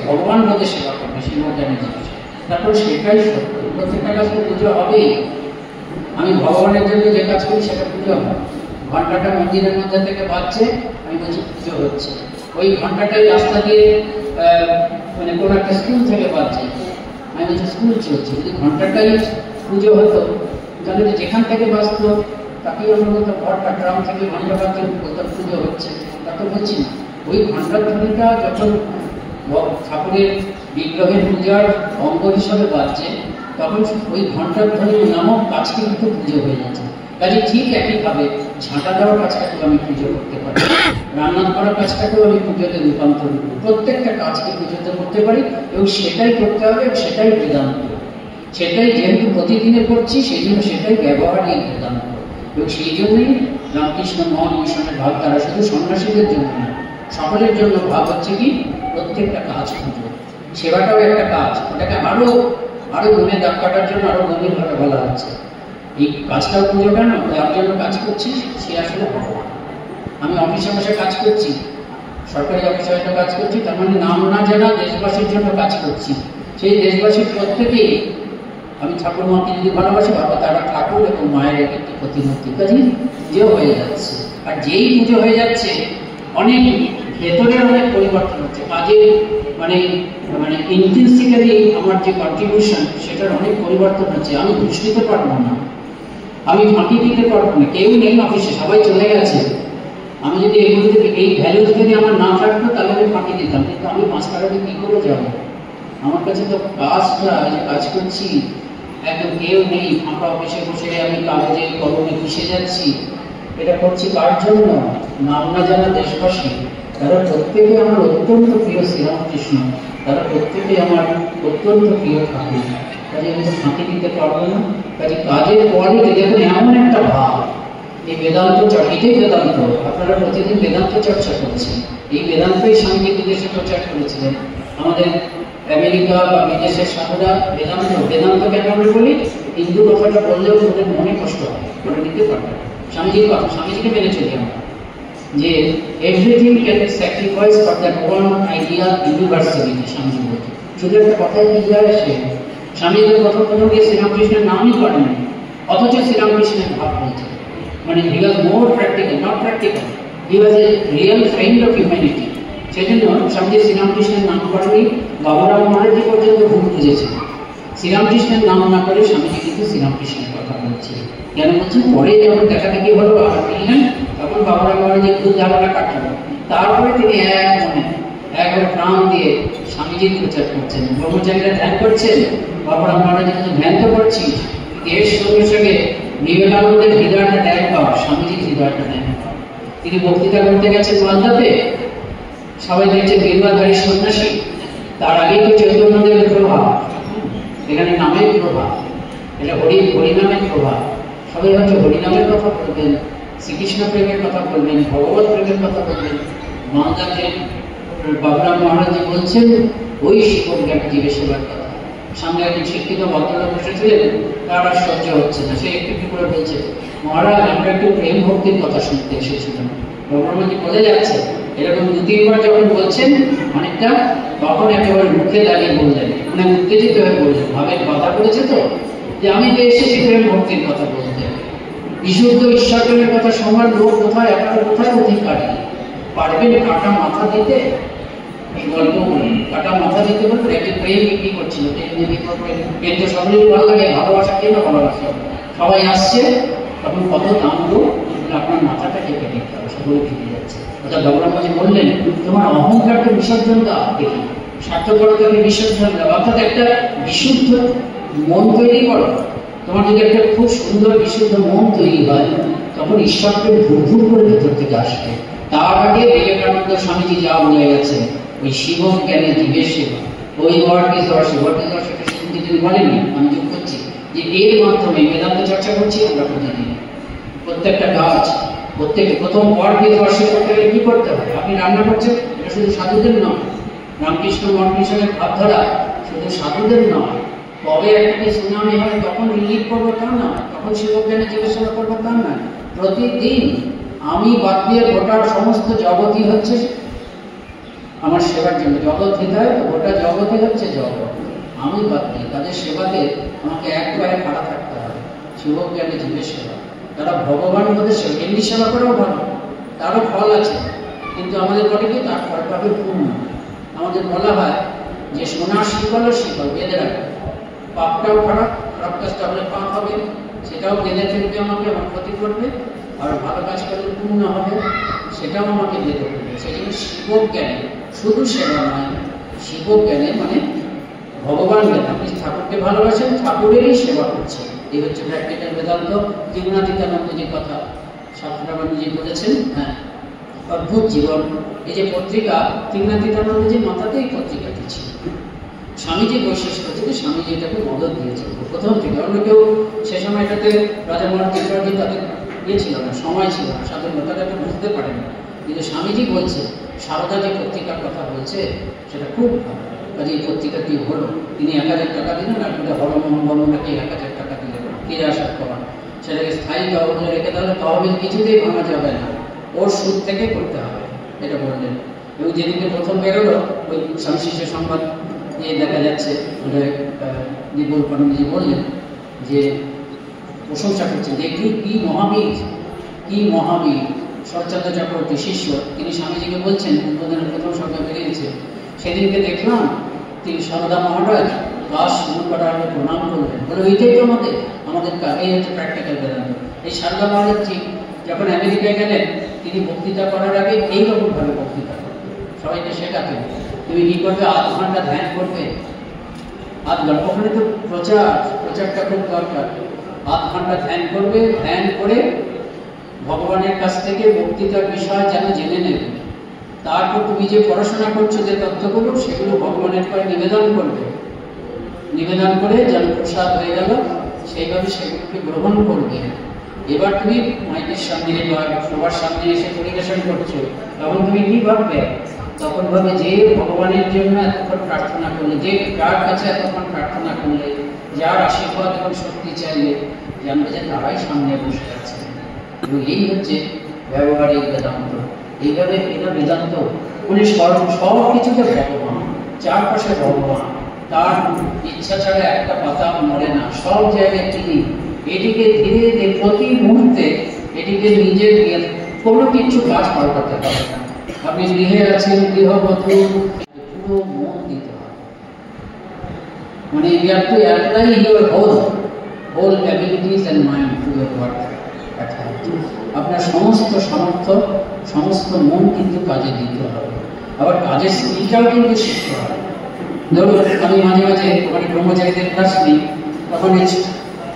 ভগবান বলতে সেবা করবে, সেই মধ্যে জিনিস, তারপর সেটাই সত্য। প্রত্যেকটা কাজ তো পুজো হবেই। আমি ভগবানের জন্য যে কাজ করি সেটা পুজো হবে। ঘন্টাটা মন্দিরের মধ্যে থেকে বাজছে, আমি বলছি পুজো হচ্ছে। ওই ঘন্টাটাই রাস্তা দিয়ে মানে কোনো একটা স্কুল থেকে বাজছে, আমি বলছি স্কুল চলছে। যদি ঘন্টাটাই পুজো হতো, তাহলে যেখান থেকে বাজতো তাকেই আমরা বলতাম ঘরটা, গ্রাম থেকে ঘন্টা বাজছে বলতাম পুজো হচ্ছে। তা তো বলছি না, ওই ঘন্টার ধ্বনিটা যখন ঠাকুরের বিগ্রহের পূজার অঙ্গ হিসাবে বাজছে, তখন ওই ঘন্টার ধ্বনি নামক কাজটি কিন্তু পুজো হয়ে যাচ্ছে। কাজে ঠিক একইভাবে ঝাঁটা দেওয়ার কাজটাকেও আমি পুজো করতে পারি, রান্না করার কাজটাকেও আমি পুজোতে রূপান্তর করি, প্রত্যেকটা কাজকে পুজোতে করতে পারি, এবং সেটাই করতে হবে, সেটাই বেদান্ত। সেটাই যেহেতু প্রতিদিনে করছি, সেই জন্য সেটাই ব্যবহারই বেদান্ত। এবং সেই জন্যই রামকৃষ্ণ মহৎ মিশনের ভাব, তারা শুধু সন্ন্যাসীদের জন্য না, সকলের জন্য ভাব হচ্ছে কি প্রত্যেকটা কাজ পুজো। সেবাটাও একটা কাজ, ওটাকে আরো মনে দাগ কাটার জন্য আরো গভীরভাবে বলা হচ্ছে। এই কাজটাও পুজো কেন? যার জন্য কাজ করছি সে আসলে ভগবান। আমি অফিসে বসে কাজ করছি, সরকারি অফিসে হয়তো কাজ করছি, তার মানে নাম না জানা দেশবাসীর জন্য কাজ করছি। সেই দেশবাসীর প্রত্যেকেই আমি ঠাকুর মাকে যদি ভালোবাসি, বাবা তারা ঠাকুর এবং মায়ের একটি প্রতিমূর্তি, কাজে পুজো হয়ে যাচ্ছে। আর যেই পুজো হয়ে যাচ্ছে, অনেক ভেতরের অনেক পরিবর্তন হচ্ছে, কাজের মানে ইন্টেন্সিক্যালি আমার যে কন্ট্রিবিউশন সেটার অনেক পরিবর্তন হচ্ছে। আমি ঘুষ দিতে পারবো না, আমি ফাঁকি দিতে পারবো না, কেউ নেই অফিসে, সবাই চলে গেছে, আমি যদি এই ভ্যালুজ যদি আমার না থাকতো তাহলে আমি ফাঁকি দিতাম, কিন্তু আমি মাস্টারে কি করে যাবো? আমার কাছে তো কাজটা যে কাজ করছি একদম কেউ নেই, ফাঁকা অফিসে বসে আমি কাগজে কলমে পিষে যাচ্ছি। এটা করছি কার জন্য? নাম না জানা দেশবাসী, তারা প্রত্যেকে আমার অত্যন্ত প্রিয় শ্রীরামকৃষ্ণ, তারা প্রত্যেকে আমার অত্যন্ত প্রিয় ঠাকুর। কাজে আমি তো ফাঁকি দিতে পারবো না। কাজে কাজের কোয়ালিটি দেখুন এমন একটা ভাব। এই বেদান্ত এটাই বেদান্ত। আপনারা প্রতিদিন বেদান্ত চর্চা করছেন। এই বেদান্তই স্বামীজি বিদেশে প্রচার করেছিলেন। আমাদের আমেরিকা বা বিদেশের সাধুরা বেদান্ত বেদান্ত কেন আমরা বলি? হিন্দু কথাটা বললেও ওদের মনে কষ্ট হয়, করে নিতে পারবে। স্বামীজির কথা, স্বামীজিকে মেনে চলি আমরা যে everything can be sacrifice for that one idea universality. Swamiji বলতে শুধু একটা কথাই কি যায় আসে। স্বামীজি প্রথম গিয়ে শ্রীরামকৃষ্ণের নামই করেন, অথচ শ্রীরামকৃষ্ণের ভাব বলছে। মানে he was more practical, not practical, he was a real friend of humanity. সেই জন্য স্বামীজি শ্রীরামকৃষ্ণের নাম করেনি, বাবারাম মহারাজ পর্যন্ত ভুল বুঝেছে। শ্রীরামকৃষ্ণের নাম না করে স্বামীজি কিন্তু শ্রীরামকৃষ্ণের কথা বলছে। কেন বলছেন? পরে যখন দেখাদেখি হলো আর মিললেন, তখন বাবারাম মহারাজের ভুল ধারণা কাটলো। তারপরে তিনি একবার প্রাণ দিয়ে স্বামীজির প্রচার করছেন। ব্রহ্মচারীরা ধ্যান করছেন, বাবারাম মহারাজ কিন্তু ধ্যান তো করছিস, এর সঙ্গে সঙ্গে বিবেকানন্দের হৃদয়টা দেয় পাওয়া, স্বামীজির হৃদয়টা দেয় পাওয়া। তিনি বক্তৃতা করতে গেছেন মালদাতে, সবাই দেখছে গেরুয়াধারী সন্ন্যাসী, তার আগেই তো চৈতন্যদেবের প্রভাব, এখানে নামের প্রভাব, এটা হরিনামের প্রভাব। সবাই হচ্ছে হরিনামের কথা বলবেন, শ্রীকৃষ্ণ প্রেমের কথা বলবেন, ভগবত প্রেমের কথা বলবেন। মালদাতে বাবুরাম মহারাজ বলছেন ওই শিক্ষক জীবের সেবার কথা। সামনে একজন শিক্ষিত ভদ্রলোক বসেছিলেন, তার আর সহ্য হচ্ছে না, সে একটু করে বলছে, মহারাজ আমরা একটু প্রেম ভক্তির কথা শুনতে এসেছিলাম। বাবুরামজি বলে যাচ্ছে, এরকম দু তিনবার যখন বলছেন অনেকটা, তখন একেবারে মুখে দাঁড়িয়ে বললেন, মানে উত্তেজিত হয়ে বললেন, ভাবের কথা বলেছে তো, যে আমি তো এসেছি প্রেম ভক্তির কথা বলতে। বিশুদ্ধ ঈশ্বর প্রেমের কথা শোনার লোক কোথায়, আপনারা কোথায় অধিকারী? পারবেন কাটা মাথা দিতে? এই গল্প বলুন, কাটা মাথা দিতে বলবেন। একটি প্রেম বিক্রি করছিল, প্রেম তো সকলেই ভালো লাগে, ভালোবাসা কে না ভালোবাসা, সবাই আসছে, তখন কত দাম গো, আপনার মাথাটা কেটে দিতে হবে, সকলে ফিরে যাচ্ছে। অর্থাৎ বাবুরামজি বললেন, তোমার অহংকারকে বিসর্জন দাও, দেখি স্বার্থপরতাকে বিসর্জন দাও, অর্থাৎ একটা বিশুদ্ধ মন তৈরি করো। তোমার যদি একটা খুব সুন্দর বিশুদ্ধ মন তৈরি হয়, তখন ঈশ্বরকে ভুর ভুর করে ভেতর থেকে আসবে। তার আগে বিবেকানন্দ স্বামীজি যা বলে গেছে, ওই শিবম জ্ঞানে জীবের সেবা, ওই what is worship, what is worship সেদিন তিনি বলেননি। আমি যোগ করছি যে এর মাধ্যমে বেদান্ত চর্চা করছি আমরা প্রতিদিন। প্রত্যেকটা গাছ, প্রত্যেক প্রথম হোয়াট ইজ ওয়ার্শিপ করতে গেলে কি করতে হয়? আপনি রান্না করছেন, এটা শুধু সাধুদের নয়, রামকৃষ্ণ মঠ মিশনের ভাবধারা শুধু সাধুদের নয়। কবে একটা সুনামি হয় তখন রিলিফ করবো তা না, তখন শিবজ্ঞানে জিজ্ঞাসা করবো তা না। প্রতিদিন আমি বাদ দিয়ে গোটার সমস্ত জগৎই হচ্ছে আমার সেবার জন্য, জগৎ হৃদয়, গোটা জগৎই হচ্ছে জগৎ, আমি বাদ দিই। তাদের সেবাতে আমাকে এক পায়ে খাড়া থাকতে হবে। শিবজ্ঞানে জীবের সেবা, তারা ভগবান বলে এমনি সেবা করেও ভালো, তারও ফল আছে, কিন্তু আমাদের বলে কি তার ফল পাবে পূর্ণ। আমাদের বলা হয় যে সোনার শিকলও শিকল বেঁধে রাখবে, পাপটাও খারাপ, খারাপ কাজটা হলে পাপ হবে, সেটাও বেঁধে ফেলবে আমাকে, আমার ক্ষতি করবে, আর ভালো কাজ করলে পূর্ণ হবে, সেটাও আমাকে বেঁধে ফেলবে। সেই জন্য শিবজ্ঞানে শুধু সেবা নয়, শিবজ্ঞানে মানে ভগবান জ্ঞান। আপনি ঠাকুরকে ভালোবাসেন, ঠাকুরেরই সেবা করছেন, এই হচ্ছে প্র্যাকটিক্যাল বেদান্ত। জীবনাতীতানন্দজির কথা শাস্ত্রানন্দজি বলেছেন, হ্যাঁ, অদ্ভুত জীবন। এই যে পত্রিকা, জীবনাতীতানন্দজির মাথাতেই পত্রিকাটি ছিল। স্বামীজি বৈশিষ্ট্য থেকে স্বামীজি এটাকে মদত দিয়েছেন প্রথম থেকে। অন্য কেউ সে সময় এটাতে রাজা মহারাজ ত্রিপুরাজি তাদের ইয়ে ছিল না, সময় ছিল না, স্বাধীনতাটা এটা বুঝতে পারেন না। কিন্তু স্বামীজি বলছে, সারদা যে পত্রিকার কথা বলছে সেটা খুব ভালো, কাজে এই পত্রিকাটি হলো। তিনি 1000 টাকা দিলেন, আর হরমোহন বর্মনাকে 1000 টাকা দিলেন, ফিরে আসার পর সেটাকে স্থায়ী তহবিলে রেখে দেওয়া, তহবিল কিছুতেই ভাঙা যাবে না, ওর সুদ থেকে করতে হবে, এটা বললেন। এবং যেদিকে প্রথম বেরোলো ওই স্বামী শিষ্য সংবাদ নিয়ে দেখা যাচ্ছে, দীপকানন্দজি বললেন যে প্রশংসা করছেন যে কি মহাবীর, কি মহাবীর। শরৎচন্দ্র চক্রবর্তী শিষ্য, তিনি স্বামীজিকে বলছেন, উদ্বোধনের প্রথম সংখ্যা বেরিয়েছে, সেদিনকে দেখলাম তিনি সারদা মহারাজ ক্লাস শুরু করার আগে প্রণাম করলেন, বলে এইটাই তো আমাদের কাজ, এই হচ্ছে প্র্যাকটিক্যাল বেদান্ত। এই সারদা মহারাজ যখন আমেরিকায় গেলেন তিনি বক্তৃতা করার আগে এইরকম ভাবে বক্তৃতা করতেন, সবাইকে শেখাতেন তুমি কি করবে, 8 ঘন্টা ধ্যান করবে, 8 ঘন্টা, ওখানে তো প্রচারটা খুব দরকার, 8 ঘন্টা ধ্যান করবে, ধ্যান করে ভগবানের কাছ থেকে বক্তৃতার বিষয় যেন জেনে নেবে, তারপর তুমি যে পড়াশোনা করছো যে তথ্যগুলো সেগুলো ভগবানের পায়ে নিবেদন করবে, নিবেদন করে যেন প্রসাদ হয়ে গেল সেইভাবে সেগুলোকে গ্রহণ করবে। এবার তুমি মাইকের সামনে বা সবার সামনে এসে পরিবেশন করছো, তখন তুমি কি ভাববে, তখন ভাবে যে ভগবানের জন্য এতক্ষণ প্রার্থনা করলে, যে কার কাছে এতক্ষণ প্রার্থনা করলে, যার আশীর্বাদ এবং শক্তি চাইলে, জানবে যে তারাই সামনে বসে আছে। এবং এই হচ্ছে ব্যবহারিক বেদান্ত। এইভাবে এটা বেদান্ত উনি সব কিছুতে ভগবান, চারপাশে ভগবান, তার ইচ্ছা ছাড়া একটা পাতা মরে না, সব জায়গায় তিনি এটিকে ধীরে ধীরে প্রতি মুহূর্তে এটিকে নিজের কোনো কিছু কাজ পাল্টাতে হবে না। আপনি গৃহে আছেন, গৃহবধূ, পুরো মন দিতে হবে, মানে you have to apply your whole abilities and mind to your work at hand. আপনার সমস্ত সামর্থ্য, সমস্ত মন কিন্তু কাজে দিতে হবে, আবার কাজের স্কিলটাও কিন্তু শিখতে হবে। ধরুন আমি মাঝে মাঝে ওখানে ব্রহ্মচারীদের ক্লাস নিই, তখন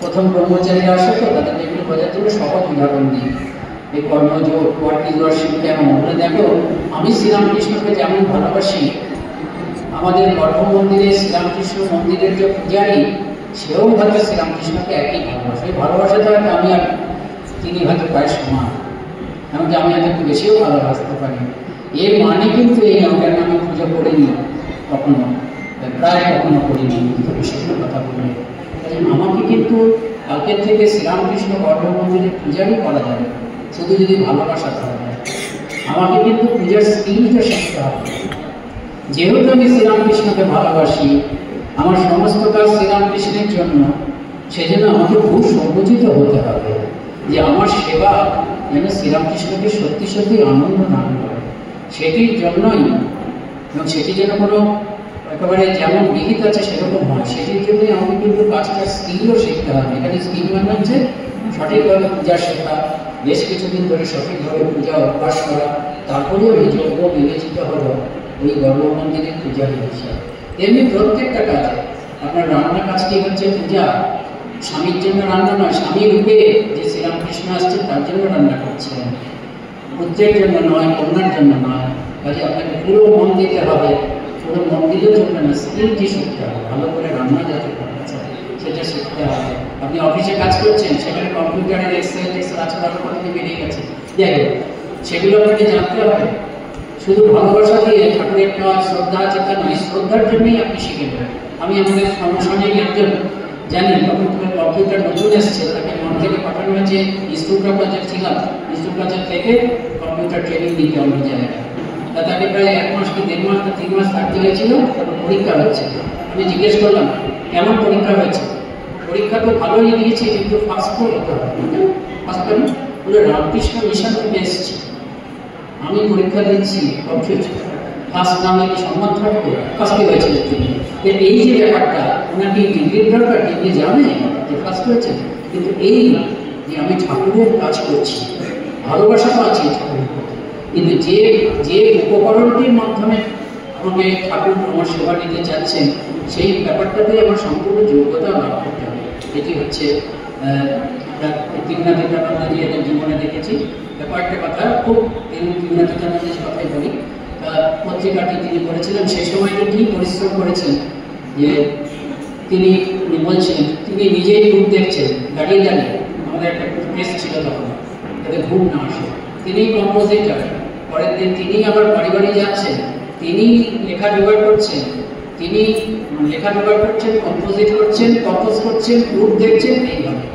প্রথম ব্রহ্মচারীরা আসে তো তাদের এগুলো বোঝার জন্য সহজ উদাহরণ দিই, এই কর্মযোগ, ওয়ার্কিং কেমন, বলে দেখো আমি শ্রীরামকৃষ্ণকে যেমন ভালোবাসি, আমাদের গর্ভ মন্দিরে শ্রীরামকৃষ্ণ মন্দিরের যে পূজারী সেও হয়তো শ্রীরামকৃষ্ণকে একই ভালোবাসে। এই ভালোবাসাটা হয়তো আমি আর তিনি হয়তো প্রায় সমান, এমনকি আমি হয়তো একটু বেশিও ভালোবাসতে পারি। এর মানে কিন্তু এই আমাদের আমি পুজো করিনি কখনো, প্রায় কখনো করিনি, কিন্তু সেগুলো কথা বলি। আমাকে কিন্তু কালকের থেকে শ্রীরামকৃষ্ণ গর্ভ মন্দিরের পূজারই করা যাবে শুধু যদি ভালোবাসা থাকে। আমাকে কিন্তু পূজার স্কিলটা শিখতে হবে। যেহেতু আমি শ্রীরামকৃষ্ণকে ভালোবাসি, আমার সমস্ত কাজ শ্রীরামকৃষ্ণের জন্য, সেজন্য আমাকে খুব সংকুচিত হতে হবে যে আমার সেবা যেন শ্রীরামকৃষ্ণকে সত্যি সত্যি আনন্দ দান করে। সেটির জন্যই, এবং সেটি যেন কোনো একেবারে যেমন বিহিত আছে সেরকম হয়, সেটির জন্যই আমাকে কিন্তু কাজটার স্কিলও শিখতে হবে। এখানে স্কিল মানে হচ্ছে সঠিকভাবে পূজা শেখা, বেশ কিছুদিন ধরে সঠিকভাবে পূজা অভ্যাস করা, তারপরেও আমি যোগ্য বিবেচিত হলো ওই গর্ভ মন্দিরের পূজা হিসেবে। তেমনি প্রত্যেকটা কাজে আপনার রান্না কাজটি হচ্ছে পূজা, স্বামীর জন্য রান্না নয়, স্বামী রূপে যে শ্রীরামকৃষ্ণ আসছে তার জন্য রান্না করছেন, পুত্রের জন্য নয়, কন্যার জন্য নয়। কাজে আপনাকে পুরো মন দিতে হবে, পুরো মন দিলেও চলবে না, স্কিলটি শিখতে হবে, ভালো করে রান্না যাতে করা যায় সেটা শিখতে হবে। আপনি অফিসে কাজ করছেন, সেখানে কম্পিউটারের এক্সেল আজকাল আরো কতটি বেরিয়ে গেছে, যাই হোক সেগুলো আপনাকে জানতে হবে। শুধু ভালোবাসা দিয়ে ঠাকুরের কাজ শ্রদ্ধা আছে তা নয়, শ্রদ্ধার জন্যই আপনি শিখে নেবেন। আমি আমাদের সমসাময়িক একজন জানি, তখন কম্পিউটার নতুন এসছে, তাকে মন থেকে পাঠানো হয়েছে ইনস্টিটিউট কাজের ছিলাম, ইনস্টিটিউট কাজের থেকে কম্পিউটার ট্রেনিং দিতে অন্য জায়গায়। তা তাকে প্রায় 1 মাস কি 1.5 মাস বা 3 মাস থাকতে হয়েছিল, তারপর পরীক্ষা হচ্ছে। আমি জিজ্ঞেস করলাম কেমন পরীক্ষা হয়েছে, পরীক্ষা তো ভালোই দিয়েছি কিন্তু ফার্স্ট তো হতে হবে, ফার্স্ট আমি পুরো রামকৃষ্ণ মিশন থেকে এসেছি, আমি পরীক্ষা দিচ্ছি কম্পিউটার, ফার্স্ট না হলে সম্মান থাকবে, ফার্স্টে হয়েছিল তিনি। এই যে ব্যাপারটা, ওনার কি ডিগ্রির দরকার, ডিগ্রি জানে যে ফার্স্ট হয়েছে, কিন্তু এই যে আমি ঠাকুরের কাজ করছি, ভালোবাসা তো আছে ঠাকুরের প্রতি, কিন্তু যে উপকরণটির মাধ্যমে আমাকে ঠাকুর আমার সেবা নিতে চাচ্ছেন, সেই ব্যাপারটাতে আমার সম্পূর্ণ যোগ্যতা লাভ করতে হবে। এটি হচ্ছে তিরুনাথিকানন্দজি এদের জীবনে দেখেছি। কয়েকটা কথা খুব তিরুনাথিকানন্দের কথাই বলি। পত্রিকাটি তিনি করেছিলেন, সেই সময় তিনি পরিশ্রম করেছেন যে তিনি বলছিলেন তিনি নিজেই ঘুম দেখছেন দাঁড়িয়ে দাঁড়িয়ে, আমাদের একটা প্রেস ছিল তখন, যাতে ঘুম না আসে। তিনি কম্পোজিটার, পরের দিন তিনি আবার বাড়ি বাড়ি যাচ্ছেন, তিনি লেখা জোগাড় করছেন, তিনি লেখা জোগাড় করছেন, কম্পোজিট করছেন, কম্পোজ করছেন, গ্রুপ দেখছেন, এইভাবে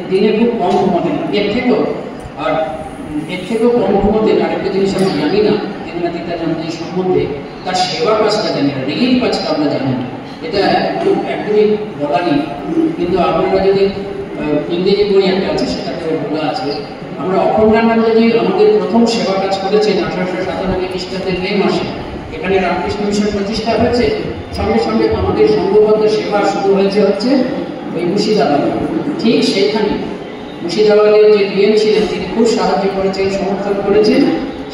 দিনে খুব কম ঘুমাতেন। এর থেকেও কম ঘুমাতেন আরেকটা জিনিস আমরা জানি না তিরুনাথিকানন্দ সম্বন্ধে, তার সেবা কাজটা জানি না, রিলিফ কাজটা আমরা জানি না, এটা একদমই বলা নেই। কিন্তু আপনারা যদি ইংরেজি বই একটা আছে সেটাতে বলা আছে, আমরা অখণ্ডানন্দজি আমাদের প্রথম সেবা কাজ করেছেন 1897 খ্রিস্টাব্দের মে মাসে। এখানে রামকৃষ্ণ মিশন প্রতিষ্ঠা হয়েছে, সঙ্গে সঙ্গে আমাদের সংঘবদ্ধ সেবা শুরু হয়েছে হচ্ছে ওই মুর্শিদাবাদে। ঠিক সেইখানে মুর্শিদাবাদের যে ডিএম ছিলেন তিনি খুব সাহায্য করেছেন, সমর্থন করেছেন।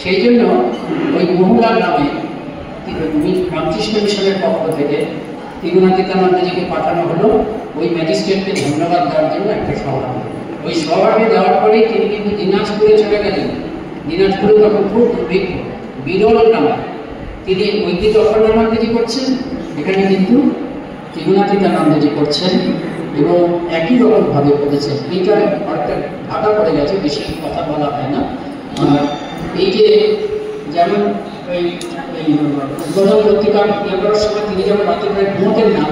সেই জন্য ওই মহুলা গ্রামে রামকৃষ্ণ মিশনের পক্ষ থেকে ত্রিগুণাতীতানন্দজিকে পাঠানো হলো ওই ম্যাজিস্ট্রেটকে ধন্যবাদ দেওয়ার জন্য একটা সভা। ওই সভাকে দেওয়ার পরেই তিনি কিন্তু দিনাজপুরে চলে গেলেন। দিনাজপুরে তখন খুব দুর্ভিক্ষ, বিরল নামে তিনি ওইদিকে অখণ্ডানন্দজি করছেন, এখানে কিন্তু ত্রিগুণাতীতানন্দজি করছেন এবং একই রকমভাবে করেছেন। এইটা অনেকটা ভাটা পড়ে গেছে, বেশি কথা বলা হয় না। আর এই যে যেমন উদ্বোধন পত্রিকা ইয়ে করার সময় তিনি যেমন রাতে প্রায় ঘুমোতেন না,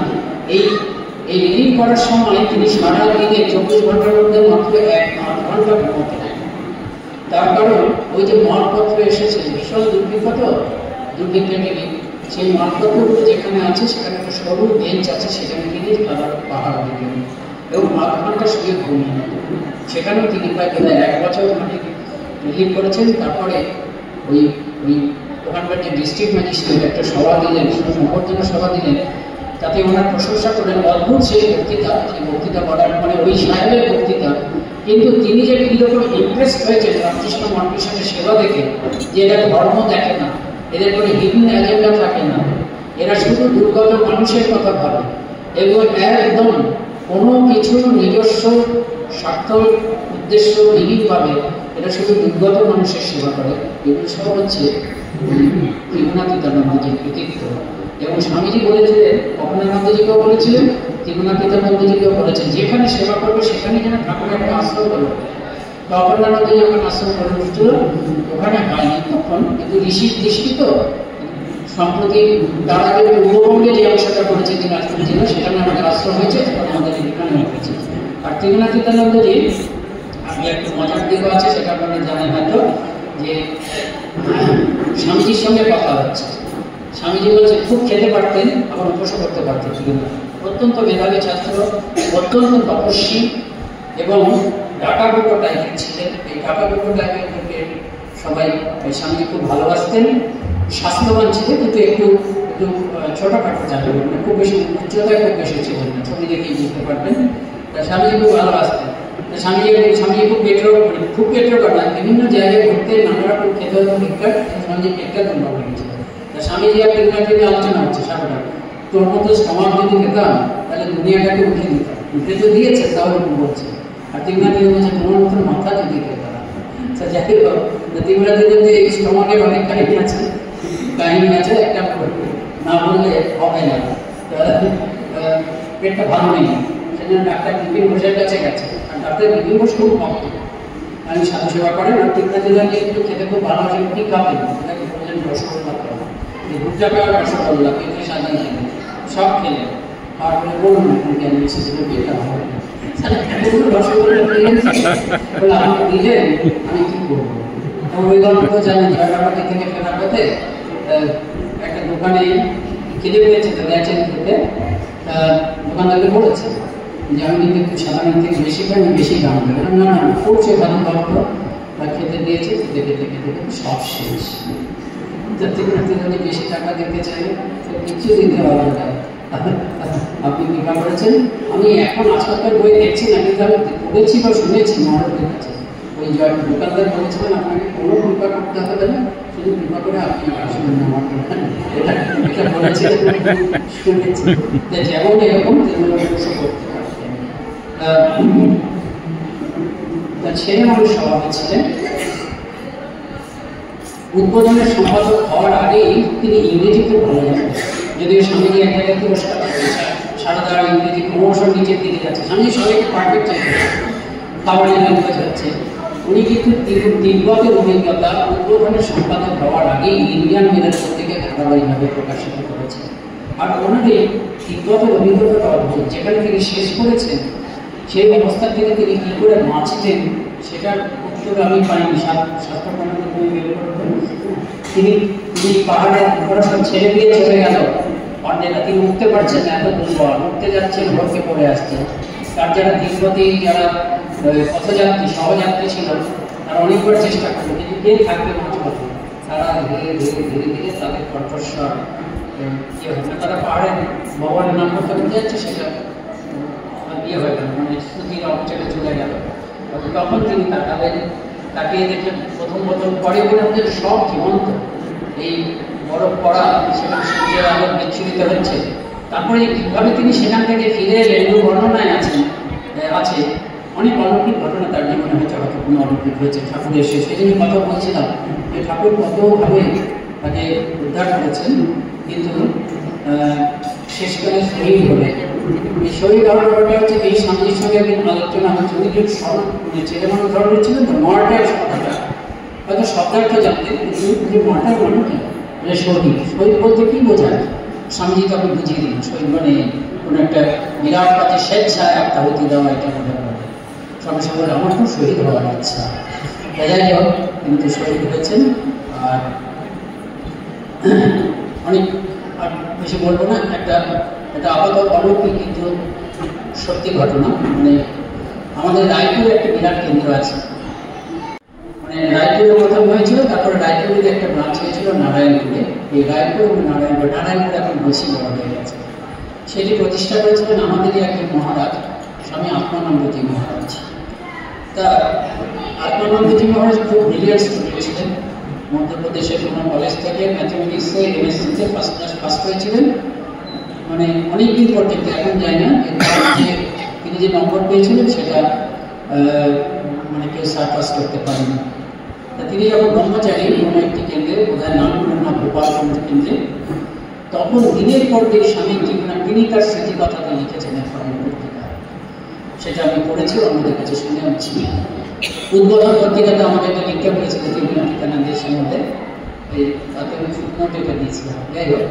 এই রিডিং করার সময় তিনি সারা দিনে 24 ঘন্টার মধ্যে মাত্র 1-8 ঘন্টা ঘুমোতেন। তার কারণ ওই যে মালপত্র এসেছে, ভীষণ দুর্ভিক্ষে গেলে সেই মালপত্রগুলো যেখানে আছে সেখানে একটা সরু বেঞ্চ আছে, সেখানে তিনি পাহাড় দিতেন এবং 8 ঘন্টা শুয়ে ঘুমিয়ে। সেখানেও তিনি প্রায় 1 বছর রিলিভ করেছেন। তারপরে ওই ওখানকার যে ডিস্ট্রিক্ট ম্যাজিস্ট্রেট একটা সভা দিলেন, সম্বর্ধনা সভা দিলেন, তাতে ওনার প্রশংসা করলেন। অদ্ভুত সেই বক্তৃতা করার মানে ওই সাহেবের বক্তৃতা, কিন্তু তিনি যে কীরকম ইমপ্রেসড হয়েছেন রামকৃষ্ণ মঠমিশনের সেবা দেখে, যে এরা ধর্ম দেখে না, এদের কোনো হিডেন এজেন্ডা থাকে না, এরা শুধু দুর্গত মানুষের কথা ভাবে এবং একদম কোনো কিছু নিজস্ব স্বার্থ উদ্দেশ্য বিহীনভাবে এটা শুধু দুর্গত মানুষের সেবা করে। এগুলো সব হচ্ছে ত্রিগুণাতীতানন্দজির কৃতিত্ব। এবং স্বামীজি বলেছিলেন, অখণ্ডানন্দজিকেও বলেছিলেন, ত্রিগুণাতীতানন্দজিকেও বলেছেন, যেখানে সেবা করবে সেখানে যেন ঠাকুর একটা আশ্রম করবে। তো অখণ্ডানন্দজি যখন আশ্রম করে উঠছিল ওখানে হয়নি তখন, কিন্তু ঋষির দৃষ্টি তো সম্প্রতি তার আগে পূর্ববঙ্গে যে অংশটা করেছে দিনাজপুর জেলা, সেখানে আমাদের আশ্রম হয়েছে, তখন আমাদের এখানে হয়েছে। আর ত্রিগুণাতীতানন্দজি আমি একটু মজার দিকও আছে, সেটা আপনারা জানেন হয়তো, যে স্বামীজির সঙ্গে কথা হচ্ছে, স্বামীজি বলছে খুব খেতে পারতেন, আবার উপোসও করতে পারতেন। অত্যন্ত মেধাবী ছাত্র, অত্যন্ত তপস্বী এবং ডাকাডুকো টাইপের ছিলেন। এই ডাকাডুকো টাইপের সবাই স্বামীজি খুব ভালোবাসতেন। স্বাস্থ্যবান ছিলেন, কিন্তু একটু ছোটখাটো জানতেন, মানে খুব বেশি উচ্চতায় খুব বেশি ছিলেন না, ছবি দেখেই বুঝতে পারতেন। তা স্বামীজি খুব ভালোবাসতেন। স্বামীজি খুব পেট্রো না, বিভিন্ন জায়গায় ঘুরতে নানা রকম খেতে হতো ভিক্ষার, স্বামীজি ভিক্ষার জন্য হয়েছিল। তা স্বামীজি আর ত্রিগুণাতীতে আলোচনা হচ্ছে সারাটা, তোর মতো সমাজ যদি খেতাম তাহলে দুনিয়াটাকে উঠে দিতাম, উঠে তো দিয়েছে তাও একটু বলছে। আর ত্রিগুণাতীতে বলছে তোমার মতো মাথা যদি খেতাম। যাই হোক, ত্রিগুণাতীতে এই সমাজের অনেক কাহিনী আছে, একটা না বললে হবে না, পেটটা ভালো নেই, সেজন্য ডাক্তার বিপিন ঘোষের কাছে গেছে। আর ডাক্তার বিপিন ঘোষ খুব ভক্ত, আমি সাধু সেবা করেন। আর ত্রিগুণাতীতে একটু খেতে খুব ভালো আছে, কি খাবেন? বললেন রসগোল্লা খাবেন, ভুট্টাকা রসগোল্লা পেটে সাজিয়ে খেলেন, সব খেলেন। তারপরে বলুন এখন কেন এসেছিল, পেটটা ভালো নেই, রসগোল্লা বলে আমাকে দিলেন, আমি কি করবো? ওই গল্প তো জানেন, ঝাড়াবাটি থেকে ফেরার পথে একটা দোকানে খেতে পেয়েছে, তো গেছেন খেতে, দোকানদারকে বলেছে যে আমি কিন্তু একটু সাধারণ থেকে বেশি খাই, আমি বেশি দাম দেবেন। না না, করছে ভালো গল্প, খেতে দিয়েছে, খেতে খেতে খেতে খেতে সব শেষ। যদি বেশি টাকা দিতে চাই তো কিছু দিতে হবে না। আপনি কৃপা করেছেন, আমি এখন আজকালকার বই দেখছি না, কিন্তু আমি পড়েছি বা শুনেছি মহারাজের কাছে, ওই দোকানদার বলেছিলেন আপনাকে কোনো কৃপা করতে হবে না, শুধু কৃপা করে আপনি আসবেন না আমার দোকানে। এটা বলেছিলেন, শুনেছি। যেমন এরকম তেমন অবশ্য করতে পারতেন। ছেলে মানুষ স্বভাবে ছিলেন। উদ্বোধনের সম্পাদক হওয়ার আগেই তিনি ইংরেজি খুব ভালো জানতেন, যদিও স্বামীজি এক জায়গায় পুরস্কার সারদার ইংরেজি ক্রমশ নিচের দিকে যাচ্ছে। স্বামীজি সবাইকে পারফেক্ট চাইতেন, খাবারের ল্যাঙ্গুয়েজ হচ্ছে। উনি কিন্তু তিব্বতের অভিজ্ঞতা উদ্বোধনের সম্পাদক হওয়ার আগেই ইন্ডিয়ান মিরর পত্রিকা ধারাবাহিকভাবে প্রকাশিত করেছে। আর ওনাদের তিব্বতের অভিজ্ঞতাটা অদ্ভুত, যেখানে তিনি শেষ করেছেন সেই অবস্থা থেকে তিনি কী করে বাঁচতেন সেটার উত্তর আমি পাইনি। তিনি পাহাড়ে সব ছেড়ে দিয়ে চলে গেল, অন্যেরা তিনি উঠতে পারছেন না, এত দুর্বল, উঠতে যাচ্ছেন ঘরকে পড়ে আসছেন। তার যারা তিব্বতী যারা পথযাত্রী সহযাত্রী ছিল তারা অনেকবার চেষ্টা করলো, কিন্তু কে থাকবে মাঝপথে, তারা ধীরে ধীরে ধীরে ধীরে তাদের কণ্ঠস্বর ইয়ে হবে না, তারা পাহাড়ের ভগবানের নাম করতে বলতে যাচ্ছে, সেটা ইয়ে হয়ে গেল, মানে স্মৃতির অবচেটে চলে গেল। তখন তিনি তাকালেন, তাকিয়ে দেখে প্রথম পরে আমাদের সব জীবন্ত, এই বরফ পড়া, সেখানে সূর্যের আলো বিচ্ছুরিত হচ্ছে। তারপরে কীভাবে তিনি সেখান থেকে ফিরে এলেন বর্ণনায় আছে অনেক অলৌকিক ঘটনা তার জীবনে হয়েছে, হয়তো কোনো অলৌকিক হয়েছে ঠাকুরের শেষ। সেই জন্য কথা বলছিলাম যে ঠাকুর কতভাবে তাকে উদ্ধার করেছেন, কিন্তু শেষকালে শহীদ হলে এই শহীদ হওয়ার ব্যাপারটা হচ্ছে এই স্বামীর সঙ্গে একদিন আলোচনা হচ্ছে। উনি যে মানে ছেলে মানুষ ধরনের ছিলেন তো, মার্টার শব্দটা হয়তো শব্দটা জানতেন, কিন্তু মার্টার মানে কি, মানে শহীদ। শহীদ বলতে কি বোঝায় স্বামীজি তাকে বুঝিয়ে দিন। শহীদ মানে কোনো একটা বিরাট কাজে স্বেচ্ছায় আত্মাহুতি দেওয়া, এটা মনে করে সঙ্গে সঙ্গে আমার খুব শহীদ হওয়ার ইচ্ছা। যাই হোক, কিন্তু শহীদ হয়েছেন। আর অনেক আর বেশি বলবো না, একটা আপাতত অলৌকিক কিন্তু সত্যি ঘটনা। মানে আমাদের রায়পুরে একটা বিরাট কেন্দ্র আছে, মানে রায়পুরে প্রথম হয়েছিল, তারপরে রায়পুরের একটা ব্রাঞ্চ হয়েছিল নারায়ণপুরে। এই রায়পুর এবং নারায়ণপুর এখন বেশি বড় হয়ে গেছে। সেটি প্রতিষ্ঠা করেছিলেন আমাদেরই একজন মহারাজ, স্বামী আত্মানন্দজি মহারাজ। তা আত্মানন্দজি মহারাজ খুব ব্রিলিয়ান্ট স্টুডেন্ট ছিলেন। মধ্যপ্রদেশের কোনো কলেজ থেকে ম্যাথমেটিক্সে এমএসসিতে ফার্স্ট ক্লাস পাস করেছিলেন। মানে অনেকদিন পর থেকে, এখন যায় না যে তিনি যে নম্বর পেয়েছিলেন সেটা মানে কেউ সারপাস করতে পারেনি। তা তিনি যখন ব্রহ্মচারী কোনো একটি কেন্দ্রে, বোধহয় নাম গোপালগঞ্জ কেন্দ্রে, তখন দিনের পর দিন স্বামীর জীবনে তিনি তার স্মৃতিকথাটা লিখেছেন এখন পত্রিকা। সেটা আমি পড়েছি, আমাদের কাছে শুনে হচ্ছি। উদ্বোধন পত্রিকাতে আমাকে একটা লিখতে বলেছিল ত্রিগুণাতীতানন্দের সম্বন্ধে, তাতে আমি ফুটনোট এটা দিয়েছিলাম। যাই হোক,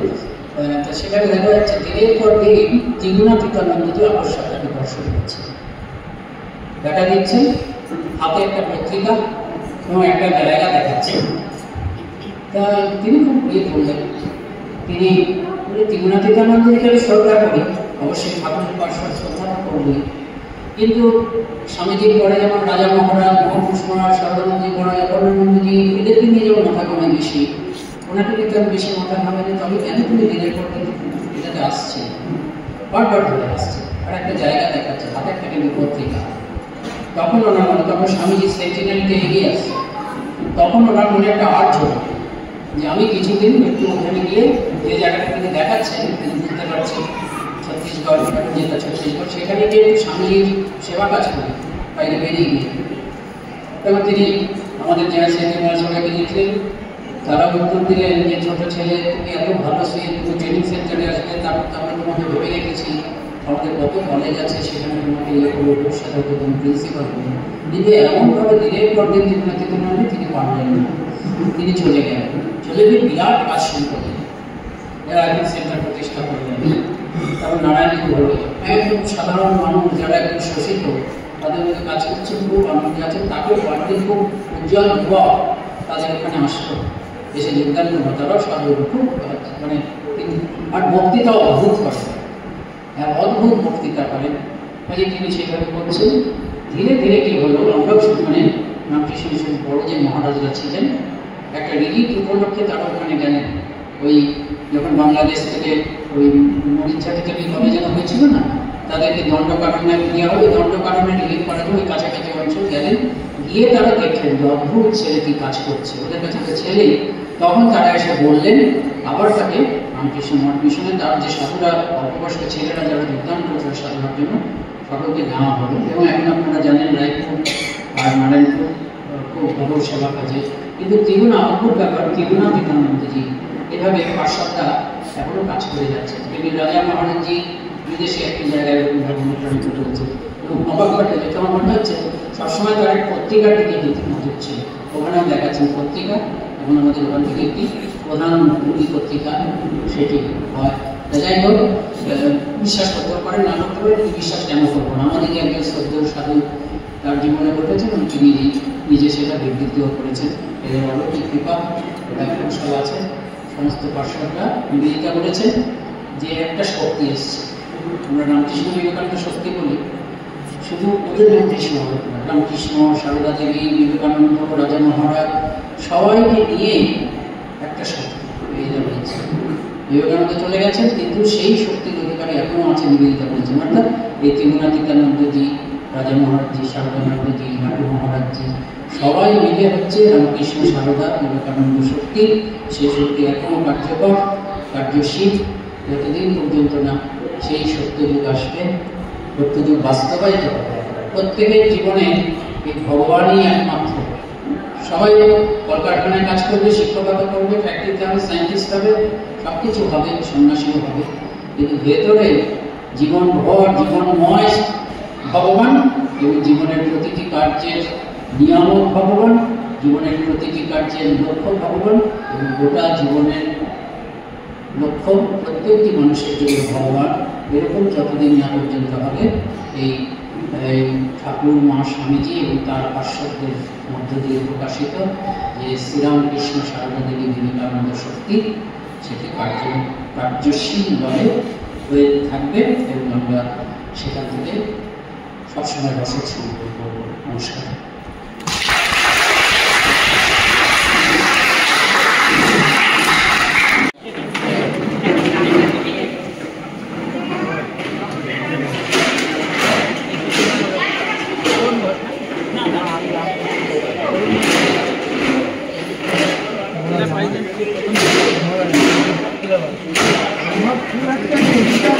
তো সেখানে দেখা যাচ্ছে দিনের পর দিন ত্রিগুণাতীতানন্দজি আকর্ষণটাকে দর্শন করছে, দেখা দিচ্ছে হাতে একটা পত্রিকা এবং একটা জায়গা দেখাচ্ছে। তা তিনি খুব ইয়ে করলেন, তিনি ত্রিগুণাতীতানন্দ এখানে শ্রদ্ধা করি, অবশ্যই ঠাকুরের পার্শ্ব শ্রদ্ধা করবই, কিন্তু স্বামীজির পরে যেমন রাজা মহারাজ, মহাপুরুষ মহারাজ, শারদানন্দজি মহারাজ, অপর্ণানন্দজি, এদেরকে নিয়ে যেমন মাথা কমায় বেশি, ওনাকে নিয়ে তার বেশি মাথা ঘামায়নি। তবে কেন তিনি দিনের পর দিন এটাতে আসছে, বারবার ধরে আসছে, আর একটা জায়গা দেখাচ্ছে, হাতে একটা কিন্তু পত্রিকা। তখন ওনার মনে, তখন স্বামীজি সেন্টিনারিতে এগিয়ে আসছে, তখন ওনার মনে একটা আর্ট হলো যে আমি কিছুদিন একটু ওখানে গিয়ে যে জায়গাটা তিনি দেখাচ্ছেন, তিনি বুঝতে পারছেন ছত্তিশগড়, যেটা ছত্তিশগড়, সেখানে গিয়ে একটু স্বামীজির সেবা কাজ করি, বাইরে বেরিয়ে গিয়ে। তখন তিনি আমাদের যারা সেন্টিনার সবাইকে লিখলেন, তারা উত্তর দিলেন যে ছোট ছেলে, তুমি এত ভালো তুমি ট্রেনিং সেন্টারে আসবে, তারপর আমরা তোমাকে ভেবে রেখেছি, আমাদের কত কলেজ আছে সেখানে তোমাকে ইয়ে করবো, সাথে তুমি প্রিন্সিপাল করবো। কিন্তু এমনভাবে দিনের পর দিন তিনি পারলেন না, তিনি চলে গেলেন। চলে গিয়ে বিরাট কাজ শুরু করলেন, এরা একজন সেন্টার প্রতিষ্ঠা করলেন। তারপর নারায়ণপুর হলো, একদম সাধারণ মানুষ যারা একদম শোষিত, তাদের মধ্যে কাজ করছে, খুব আনন্দ আছে। তাকেও পারলেন খুব উজ্জ্বল যুবক তাদের ওখানে আসলো, এসে যোগদান করবো, তারাও সাধারণ খুব মানে আর বক্তৃতাও অদ্ভুত করেন, হ্যাঁ অদ্ভুত বক্তৃতা করেন। কাজে তিনি সেভাবে করছেন। ধীরে ধীরে কি হলো, আমরাও মানে রামকৃষ্ণ মিশনের বড় যে মহারাজরা ছিলেন, একটা রিলিফ উপলক্ষে তারা ওখানে গেলেন। ওই যখন বাংলাদেশ থেকে ওই মরিচ্ছাটি থেকে কবে যেন হয়েছিল না, তাদেরকে দণ্ডকারণ্যে নেওয়া হবে, দণ্ডকারণ্যে রিলিফ করার জন্য ওই কাছাকাছি অঞ্চল গেলেন। গিয়ে তারা দেখলেন যে অদ্ভুত ছেলে কি কাজ করছে, ওদের কাছে একটা ছেলে। তখন তারা এসে বললেন, আবার তাকে রামকৃষ্ণ মঠ মিশনে তার যে সাধুরা, অল্পবয়স্ক ছেলেরা যারা যোগদান করেছিল সাধুরার জন্য, সকলকে নেওয়া হলো। এবং এখন আপনারা জানেন রায়পুর আর নারায়ণপুর খুব বড় সেবা কাজে। কিন্তু অদ্ভুত ব্যাপার, ত্রিগুণাতীতানন্দজি এভাবে পার্শ্বদরা এখনো কাজ করে যাচ্ছে। কিন্তু রাজা মহারাজজি বিদেশে একটি জায়গায় অনুপ্রাণিত করেছে। এবং অবাক ঘটে, যেটা আমার মনে হচ্ছে সবসময় তার এক পত্রিকার দিকে নজর ছিল, ওখানেও দেখাচ্ছেন পত্রিকা। এবং আমাদের ওখান থেকে একটি প্রধান পত্রিকা সেটি হয়। যাই হোক, বিশ্বাস করতে পারেন না করতে পারেন, বিশ্বাস কেন করবো না, আমাদেরকে একজন শ্রদ্ধেয় সাধু তার জীবনে ঘটেছেন এবং তিনি নিজে সেটা বিবৃতিও করেছেন। এদের অলৌকিক কৃপা সব আছে। সমস্ত পার্শ্বরা বিরোধিতা করেছেন যে একটা শক্তি এসছে। আমরা রামকৃষ্ণ বিবেকানন্দ শক্তি বলি, শুধু ওদের রামকৃষ্ণ রামকৃষ্ণ, সারদা দেবী, বিবেকানন্দ, রাজা মহারাজ সবাইকে নিয়ে একটা শক্তি বিরোধিতা করেছে। বিবেকানন্দ চলে গেছেন, কিন্তু সেই শক্তির অধিকারী এখনো আছে, নিবেদিতা করেছেন। অর্থাৎ এই ত্রিগুণাতীতানন্দজি, রাজা মহারাজজি, সারদা মাতাজি, নাটু মহারাজজি সবাই মিলে হচ্ছে রামকৃষ্ণ সারদা বিবেকানন্দ শক্তি। সেই শক্তি এখনো কার্যকর, কার্যশীল। যতদিন পর্যন্ত না সেই সত্যযুগ আসবে, সত্যযুগ বাস্তবায়িত হবে। প্রত্যেকের জীবনে এই ভগবানই একমাত্র। সবাই কলকারখানায় কাজ করবে, শিক্ষকতা করবে, ফ্যাক্টরিতে হবে, সায়েন্টিস্ট হবে, সব কিছু হবে, সন্ন্যাসীও হবে, কিন্তু ভেতরে জীবনভর জীবনময় ভগবান এবং জীবনের প্রতিটি কার্যের নিয়ামক ভগবান, জীবনের প্রতিটি কার্যের লক্ষ্য ভগবান এবং গোটা জীবনের লক্ষ্য প্রত্যেকটি মানুষের জন্য ভগবান। এরকম যতদিন না পর্যন্ত হবে এই ঠাকুর মা স্বামীজি এবং তার পার্শ্বদের মধ্য দিয়ে প্রকাশিত যে শ্রীরামকৃষ্ণ সারদা দেবী বিবেকানন্দ শক্তি, সেটি কার্যশীলভাবে হয়ে থাকবে এবং আমরা সেখান থেকে সবসময় রসদ সংগ্রহ করব। নমস্কার। আমার